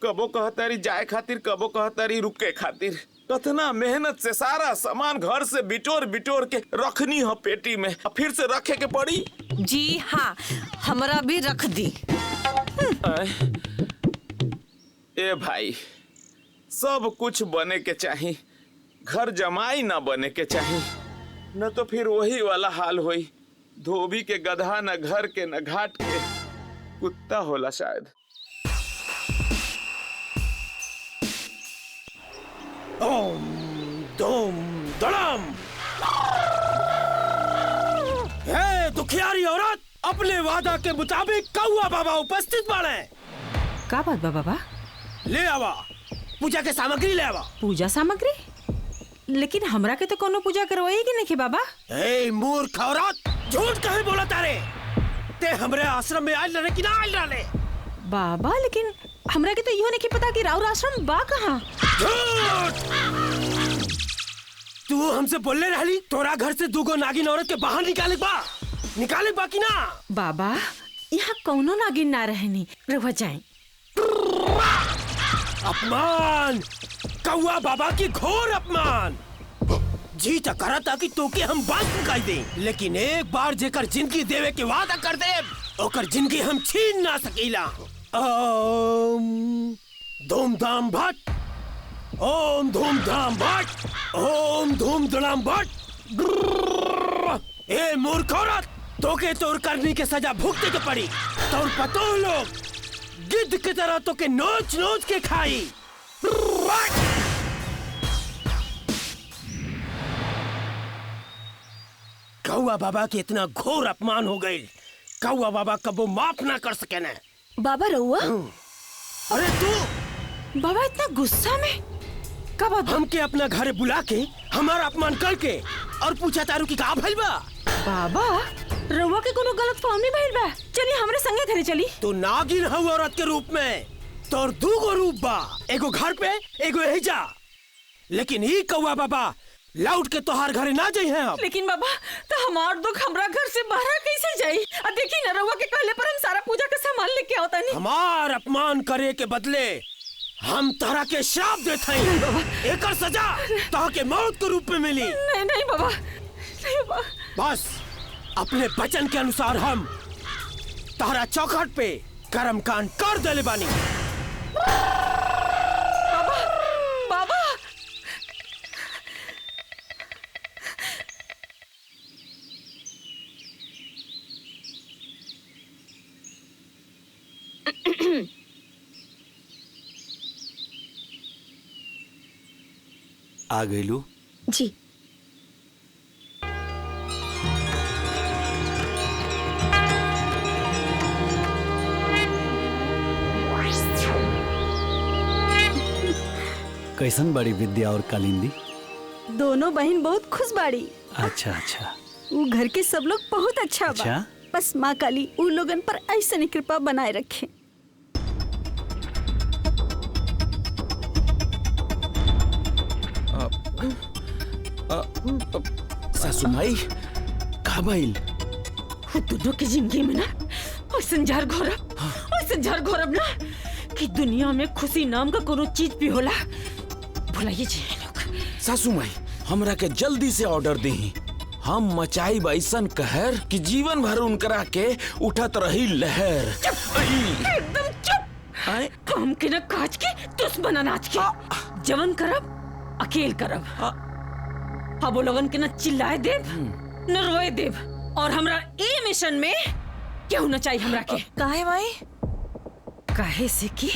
कबो कहतारी जाए खातिर, कबो कहतारी रुके खातिर। कतना मेहनत से सारा सामान घर से बिटोर बिटोर के रखनी हो पेटी में, फिर से रखे के पड़ी। जी हाँ, हमरा भी रख दी। ए भाई, सब कुछ बने के चाहिए, घर जमाई ना बने के चाहिए, न तो फिर वही वाला हाल होई। धोबी के गधा न घर के न घाट के कुत्ता होला शायद। ओम दोम दड़म। हे दुखियारी औरत, अपने वादा के मुताबिक कौआ बाबा उपस्थित बाड़े। का बात बा बाबा? ले आवा पूजा के सामग्री ले आवा। पूजा सामग्री? लेकिन हमरा के तो कोनो पूजा करवाएगी नहीं बाबा। ए मूर्ख औरत, झूठ कहे बोला तारे? ते हमरे आश्रम में आयल रहे कि ना आयल रहे? बाबा लेकिन हमरा के तो इहो नहीं पता कि राउर आश्रम बा कहाँ। तू हमसे बोलने रहली तोरा घर से दूगो नागिन औरत के बाहर निकाले बा कि ना? बाबा यहाँ कौनो नागिन ना रहनी, रह जाए। अपमान, कौआ बाबा की घोर अपमान। जी तो करा था कि तोके हम बात मुकाई दे, लेकिन एक बार जेकर जिंदगी देवे के वादा कर दे ओकर जिंदगी हम छीन ना सकीला। ओम धूमधाम भट, ओम धूमधाम भट, ओम धूमधाम भट। ए मूर्ख औरत, तोके तोर करनी के सजा भुगते के पड़ी। तोर पतो लोग गिद्ध की तरह तोके नोच नोच के खाई। कौआ बाबा के इतना घोर अपमान हो गई, कौआ बाबा कबो माफ ना कर सके न। बाबा रहुआ? अरे तू बाबा इतना गुस्सा में कब? हमके अपना घरे बुला के हमारा अपमान करके और पूछा तारू की का भइल बा? बाबा रहुआ के कोनो गलत फहमी भइल बा। चलिए हमरे संगे घरे चली। तू नागिन हौ औरत के रूप में, तोर दूगो रूप बा, एगो घर पे एगो एहिजा। लेकिन ई कौआ बाबा लौट के तोहार घरे ना जाई है अब। लेकिन बाबा तो हमार दुख हमरा घर से बाहर कैसे जाई? अब देखी न रहुआ के कहले पर हम सारा पूजा का सामान लेके आवता नहीं। हमार अपमान करे के बदले हम तोहरा के श्राप देते हैं। एकर सजा तोह के मौत के रूप में मिली। नहीं नहीं बाबा, नहीं बाबा। बस अपने वचन के अनुसार हम तोहरा चौखट पे कर्म कांड कर देले बानी। बाबा बाबा आ गईलू? जी कैसन बड़ी विद्या और कालिंदी? दोनों बहन बहुत खुश बाड़ी। अच्छा अच्छा। वो घर के सब लोग बहुत अच्छा बा। अच्छा? बस माँ काली उन लोगन पर ऐसा कृपा बनाए रखे। सासू माई का भइल? दोनों की जिंदगी में ना ऐसन जार घोरब ना कि दुनिया में खुशी नाम का कोनो चीज भी होला। भुलाइए जी लोग। सासू माई हमरा के जल्दी से ऑर्डर दी। हम मचाई ऐसन कहर कि जीवन भर उनकरा के उठत रही लहर। एकदम चुप। काम के न काज के दुश्मन अनाज के। जवन करब अकेल करब। अब वो लोगन के न चिल्लाए देव न रोए देव। और हमरा ए मिशन में क्या होना चाहिए हमरा के? काहे भाई? काहे से कि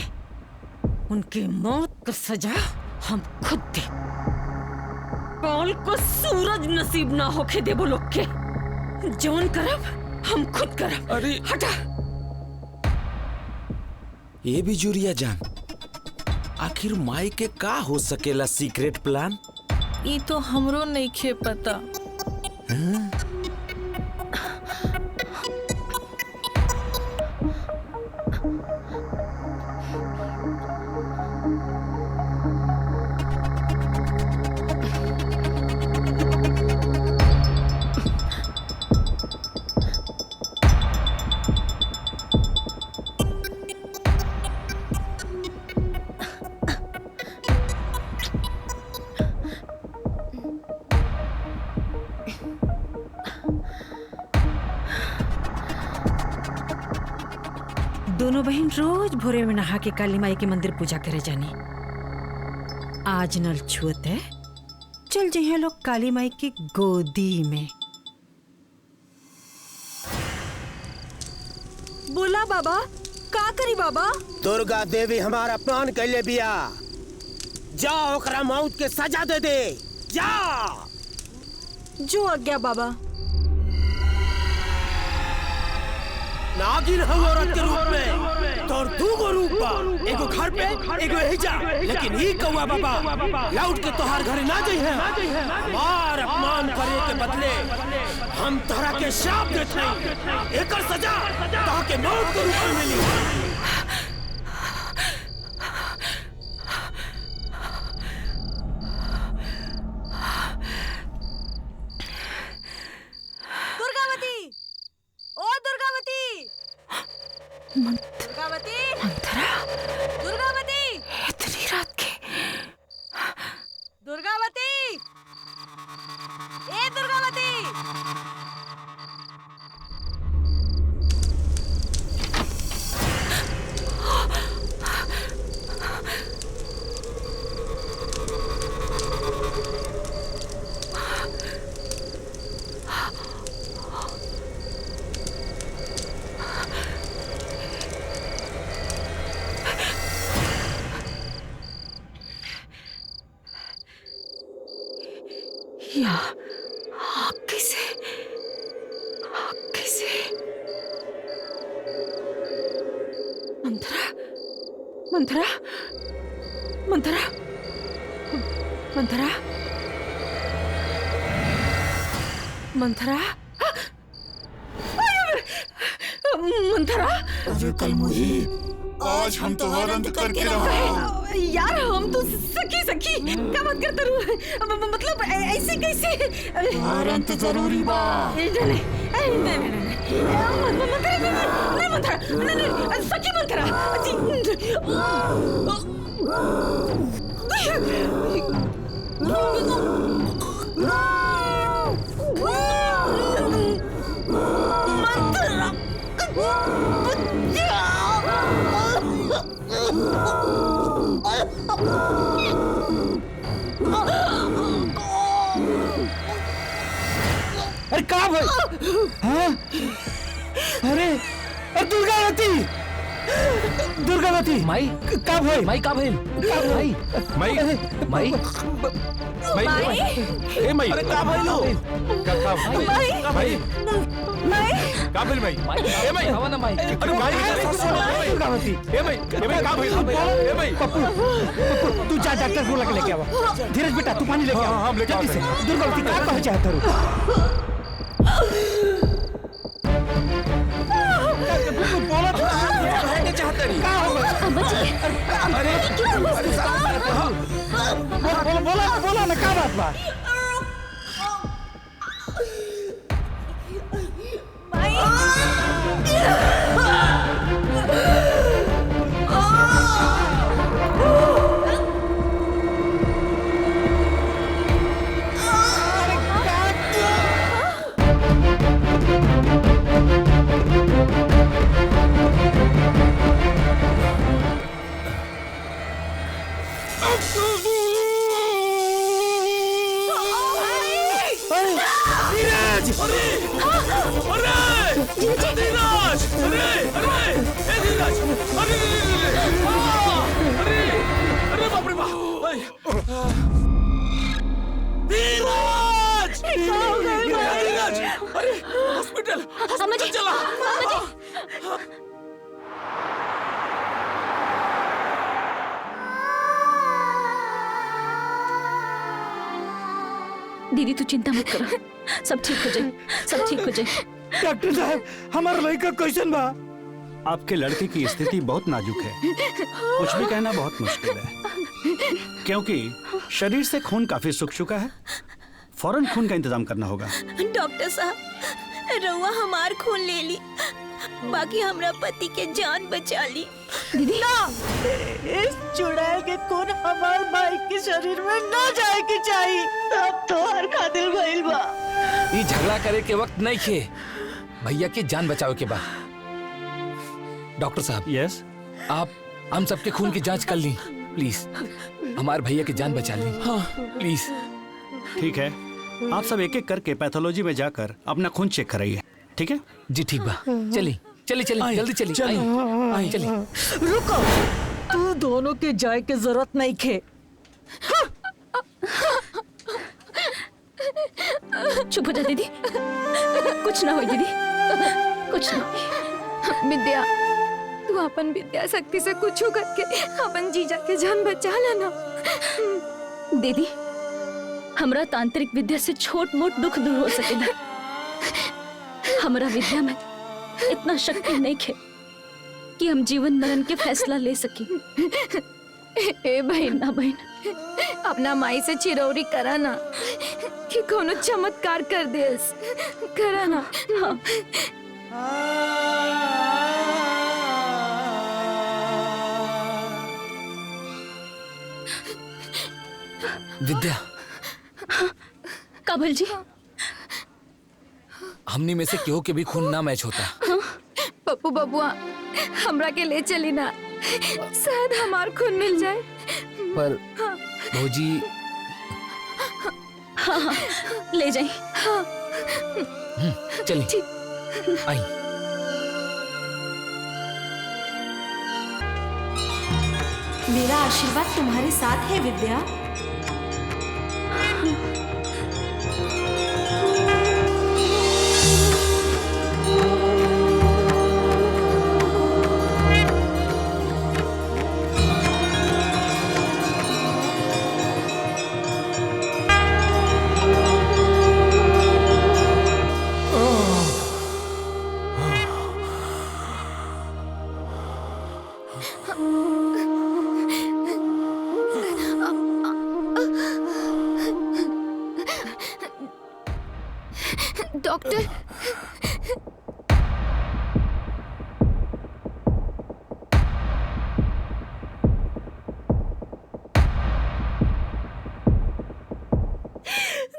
उनके मौत का सजा हम खुद दे। कौन को सूरज नसीब ना होके देबो लोग के। जौन करब हम खुद करब। अरे हटा। ये भी जुरिया जान, आखिर माई के का हो सकेला सीक्रेट प्लान? ये तो हमरो नहीं खे पता। हाँ? दोनों बहन रोज भोरे में नहा के काली माई के मंदिर पूजा करे जानी। आज नल छुअते चल जइहे लोग काली माई की गोदी में। बोला बाबा का करी बाबा? दुर्गा देवी हमारा अपमान कैले बिया। जाओ ओकरा मौत के सजा दे दे। जा। जो आज्ञा बाबा। नागिन है औरत के रूप में, तोर दूगो रूप बा, एगो घर पे एगो एहिजा, लेकिन ही कौआ बाबा लौट के तोहार घरे ना जाई है। हमार अपमान करे के बदले हम तोहरा के श्राप देते हैं, एकर सजा तोह के मौत के रूप में मिली। दुर्गावती, मंथरा, दुर्गावती, इतनी रात के, दुर्गावती, ए दुर्गावती। या कैसे मंथरा, मंथरा, मंथरा, मंथरा, मंथरा, मंथरा। अरे कल मुही, आज हम तो अंत करके रहा। यार हम तो सखी क्या बात करते रहो, मतलब ऐसे कैसे? अंत जरूरी बा। नहीं सखी मंथरा, अरे कहाँ भाई? हाँ? अरे दुर्गावती, दुर्गावती माई का भाई? माई का भाई? माई माई माई माई ए माई, अरे का भाई लो? का भाई भाई का भाई माई? ए माई हवा ना माई। अरे भाई दुर्गावती, ए माई का भाई? ए माई पप्पू तू जा डॉक्टर को लेके आवा। धीरज बेटा तू पानी लेके आ जल्दी से। दुर्गावती का कहे चाहता रू? बोला ना क्या बात बा? दीदी तू चिंता मत करो, सब ठीक हो जाए, सब ठीक हो जाए। डॉक्टर साहब हमारा लड़का कैसन बा? आपके लड़के की स्थिति बहुत नाजुक है, कुछ भी कहना बहुत मुश्किल है, क्योंकि शरीर से खून काफी सूख चुका है। फौरन खून का इंतजाम करना होगा। डॉक्टर साहब रउआ हमार खून ले ली, बाकी हमरा पति के जान बचा ली। दीदी ना, इस चुड़ैल के खून हमार भाई के शरीर में ना जाए के चाहिए। अब तो हर खातिर भइल बा। ये झगड़ा करे के वक्त नहीं खे, भैया की जान बचाओ के बाद। डॉक्टर साहब यस, आप हम सबके खून की जांच कर ली प्लीज, हमारे भैया की जान बचा ली। हाँ प्लीज। ठीक है, आप सब एक एक करके पैथोलॉजी में जाकर अपना खून चेक कराइए, ठीक है? जी ठीक बा, चलिए चलिए चलिए जल्दी चलिए, चलिए। रुको, तू दोनों के जाए के जरूरत नहीं खे। चुप हो जा दीदी, कुछ ना हो दीदी, कुछ ना हो। विद्या, तू अपन विद्या शक्ति से कुछ करके अपन जीजा के जान बचा लेना। दीदी, हमरा तांत्रिक विद्या से छोट मोट दुख दूर हो सकेला। हमरा विद्या में इतना शक्ति नहीं है कि हम जीवन मरण के फैसला ले सकी। ए बहन ना बहन, अपना माई से चिरौरी करा ना कि कोनो चमत्कार कर देस, करा ना। हाँ। विद्या, काबल जी, हमनी में से केहू के भी खून ना मैच होता। पप्पू बबुआ, हमरा के ले चली ना, शायद हमार खून मिल जाए। पर भौजी। हाँ हाँ, ले जाइए। हाँ। चलिए, आई। मेरा आशीर्वाद तुम्हारे साथ है विद्या। डॉक्टर,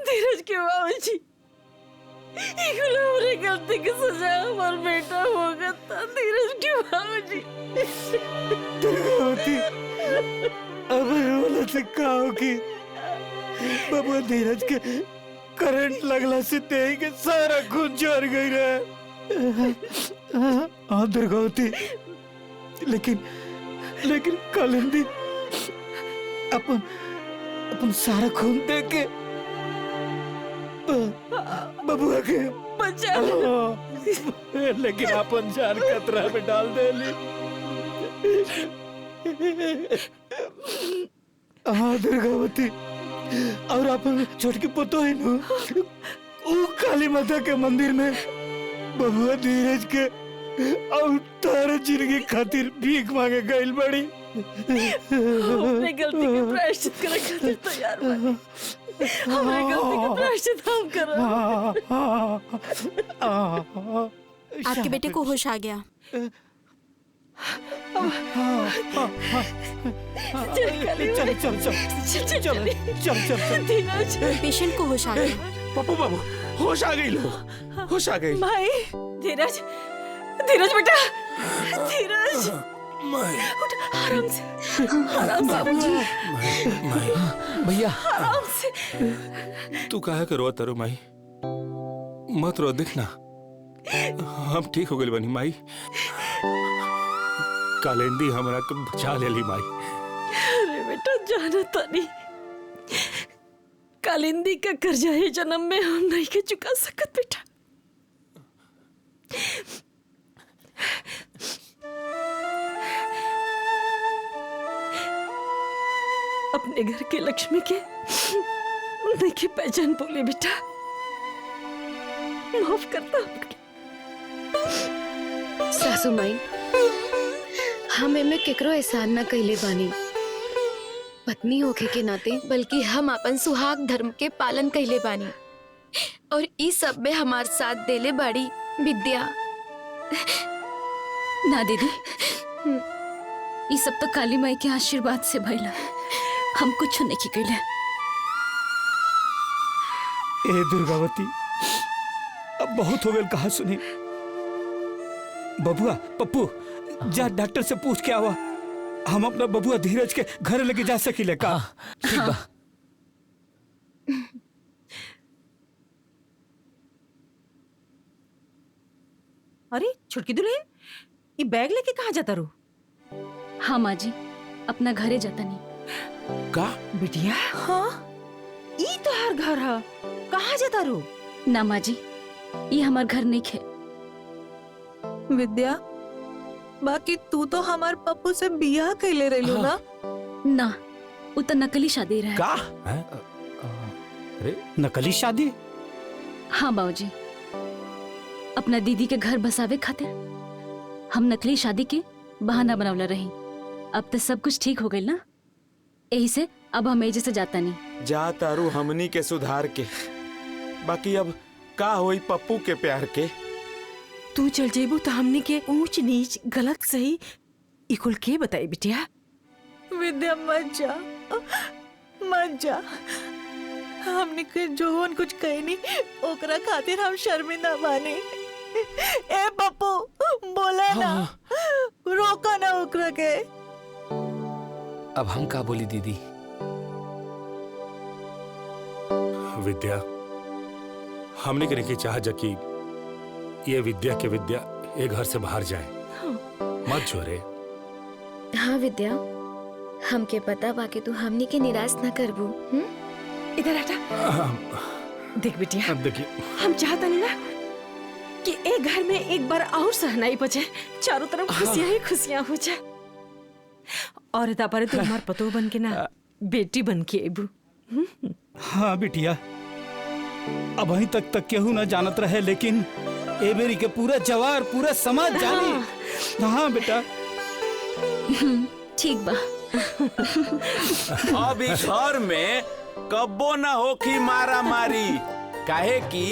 धीरज के बाबूजी, हमरे गलती की सजा हमारा बेटा होगा था। धीरज के बाबूजी। दुर्गावती, अब रोला से का होगी? बाबा धीरज के करंट लगला से देह के सारा खून झड़ गई रहे। हाँ दुर्गावती, लेकिन कालिंदी अपन सारा खून दे के बबुआ के बचा, लेकिन अपन जान खतरा में डाल देली। हाँ दुर्गावती, और अपन छोटकी पुतो है नु, वो काली माता के मंदिर में बबुआ धीरज के और तारा जिंदगी खातिर भीख मांगे गइल बड़ी। अपने गलती के प्रायश्चित करे खातिर तैयार बानी। हमारी गलती का प्रायश्चित हम करो। आपके बेटे को होश आ गया। चल पेशेंट को होश आ गया। पप्पू बाबू, होश आ गई लो, होश आ गई। भाई धीरज, धीरज बेटा, धीरज उठ, आराम से, आराम से बाबूजी। भैया, आराम से। तू काहे के रोत रो माई? मत रो, दिखना हम ठीक हो गए बनी माई। कालिंदी हमरा के बचा लेली माई। अरे बेटा, जाना तानी कालिंदी का कर्जा है जन्म में हम नहीं के चुका सकत बेटा। अपने घर के लक्ष्मी के नहीं की पहचान बोले बेटा, माफ करता। सासू माई, हम एमे केकरो एहसान न कइले बानी। पत्नी होके के नाते बल्कि हम अपन सुहाग धर्म के पालन कइले बानी, और ई सब में हमार साथ देले बाड़ी विद्या। ना दीदी, ये सब तो काली माई के आशीर्वाद से भइला, हम कुछ नहीं कइले। ए दुर्गावती, अब बहुत हो गया कहा सुनी। बबुआ, पप्पू, जा डॉक्टर से पूछ के आवा, हम अपना बबुआ धीरज के घर लेके जा सकीले का? ठीक बा। अरे छुटकी दुल्हन, ये बैग लेके कहाँ जाता रू? हाँ माँ जी, अपना घरे जाता नहीं। का बिटिया? हाँ, ये तो हर घर है, कहाँ जाता रू? ना माँ जी, ये हमार घर नहीं है। विद्या, बाकी तू तो हमार पप्पू से बियाह कैले रहलू ना। ना वो तो नकली शादी रहे। का नकली शादी? हाँ बाबूजी, अपना दीदी के घर बसावे खातिर हम नकली शादी के बहाना बनवला रही। अब तो सब कुछ ठीक हो गई ना, यही से अब हम एजे से जाता नहीं। जा तारू हमनी के सुधार के, बाकी अब का होई पप्पू के प्यार के। तू चल जेबू तो हमनी के ऊंच नीच गलत सही इकुल के बताई बिटिया। विद्या मत जा, मत जा। हमने के जोन कुछ कही नहीं, ओकरा खातिर हम शर्मिंदा बानी। ए पप्पू बोला ना, रोका ना ओकरा के। अब हम का बोली दीदी? विद्या, हमने के नहीं चाह कि ये विद्या के विद्या ये घर से बाहर जाए। मत छोरे। हाँ विद्या, हमके पता बाकी तू हमनी के निराश न करबू। इधर हटा। देख बिटिया, देखिए हम चाहता नहीं ना कि एक घर में एक बार और सहनाई बचे, चारों तरफ खुशियां ही खुशियां हो जाए। और इता पर तू हमार पतो बन के ना बेटी बन के आबू। हाँ बिटिया, अब अभी तक केहू न जानत रहे, लेकिन ए बेरी के पूरा जवार पूरा समाज जानी। हाँ बेटा ठीक बा। अब इस घर में कब्बो न होखी मारा मारी, काहे कि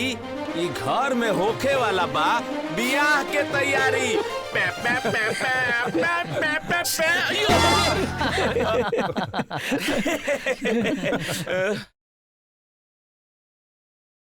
ई घर में होखे वाला बा बियाह के तैयारी। पे पे पे पे पे पे पे पे।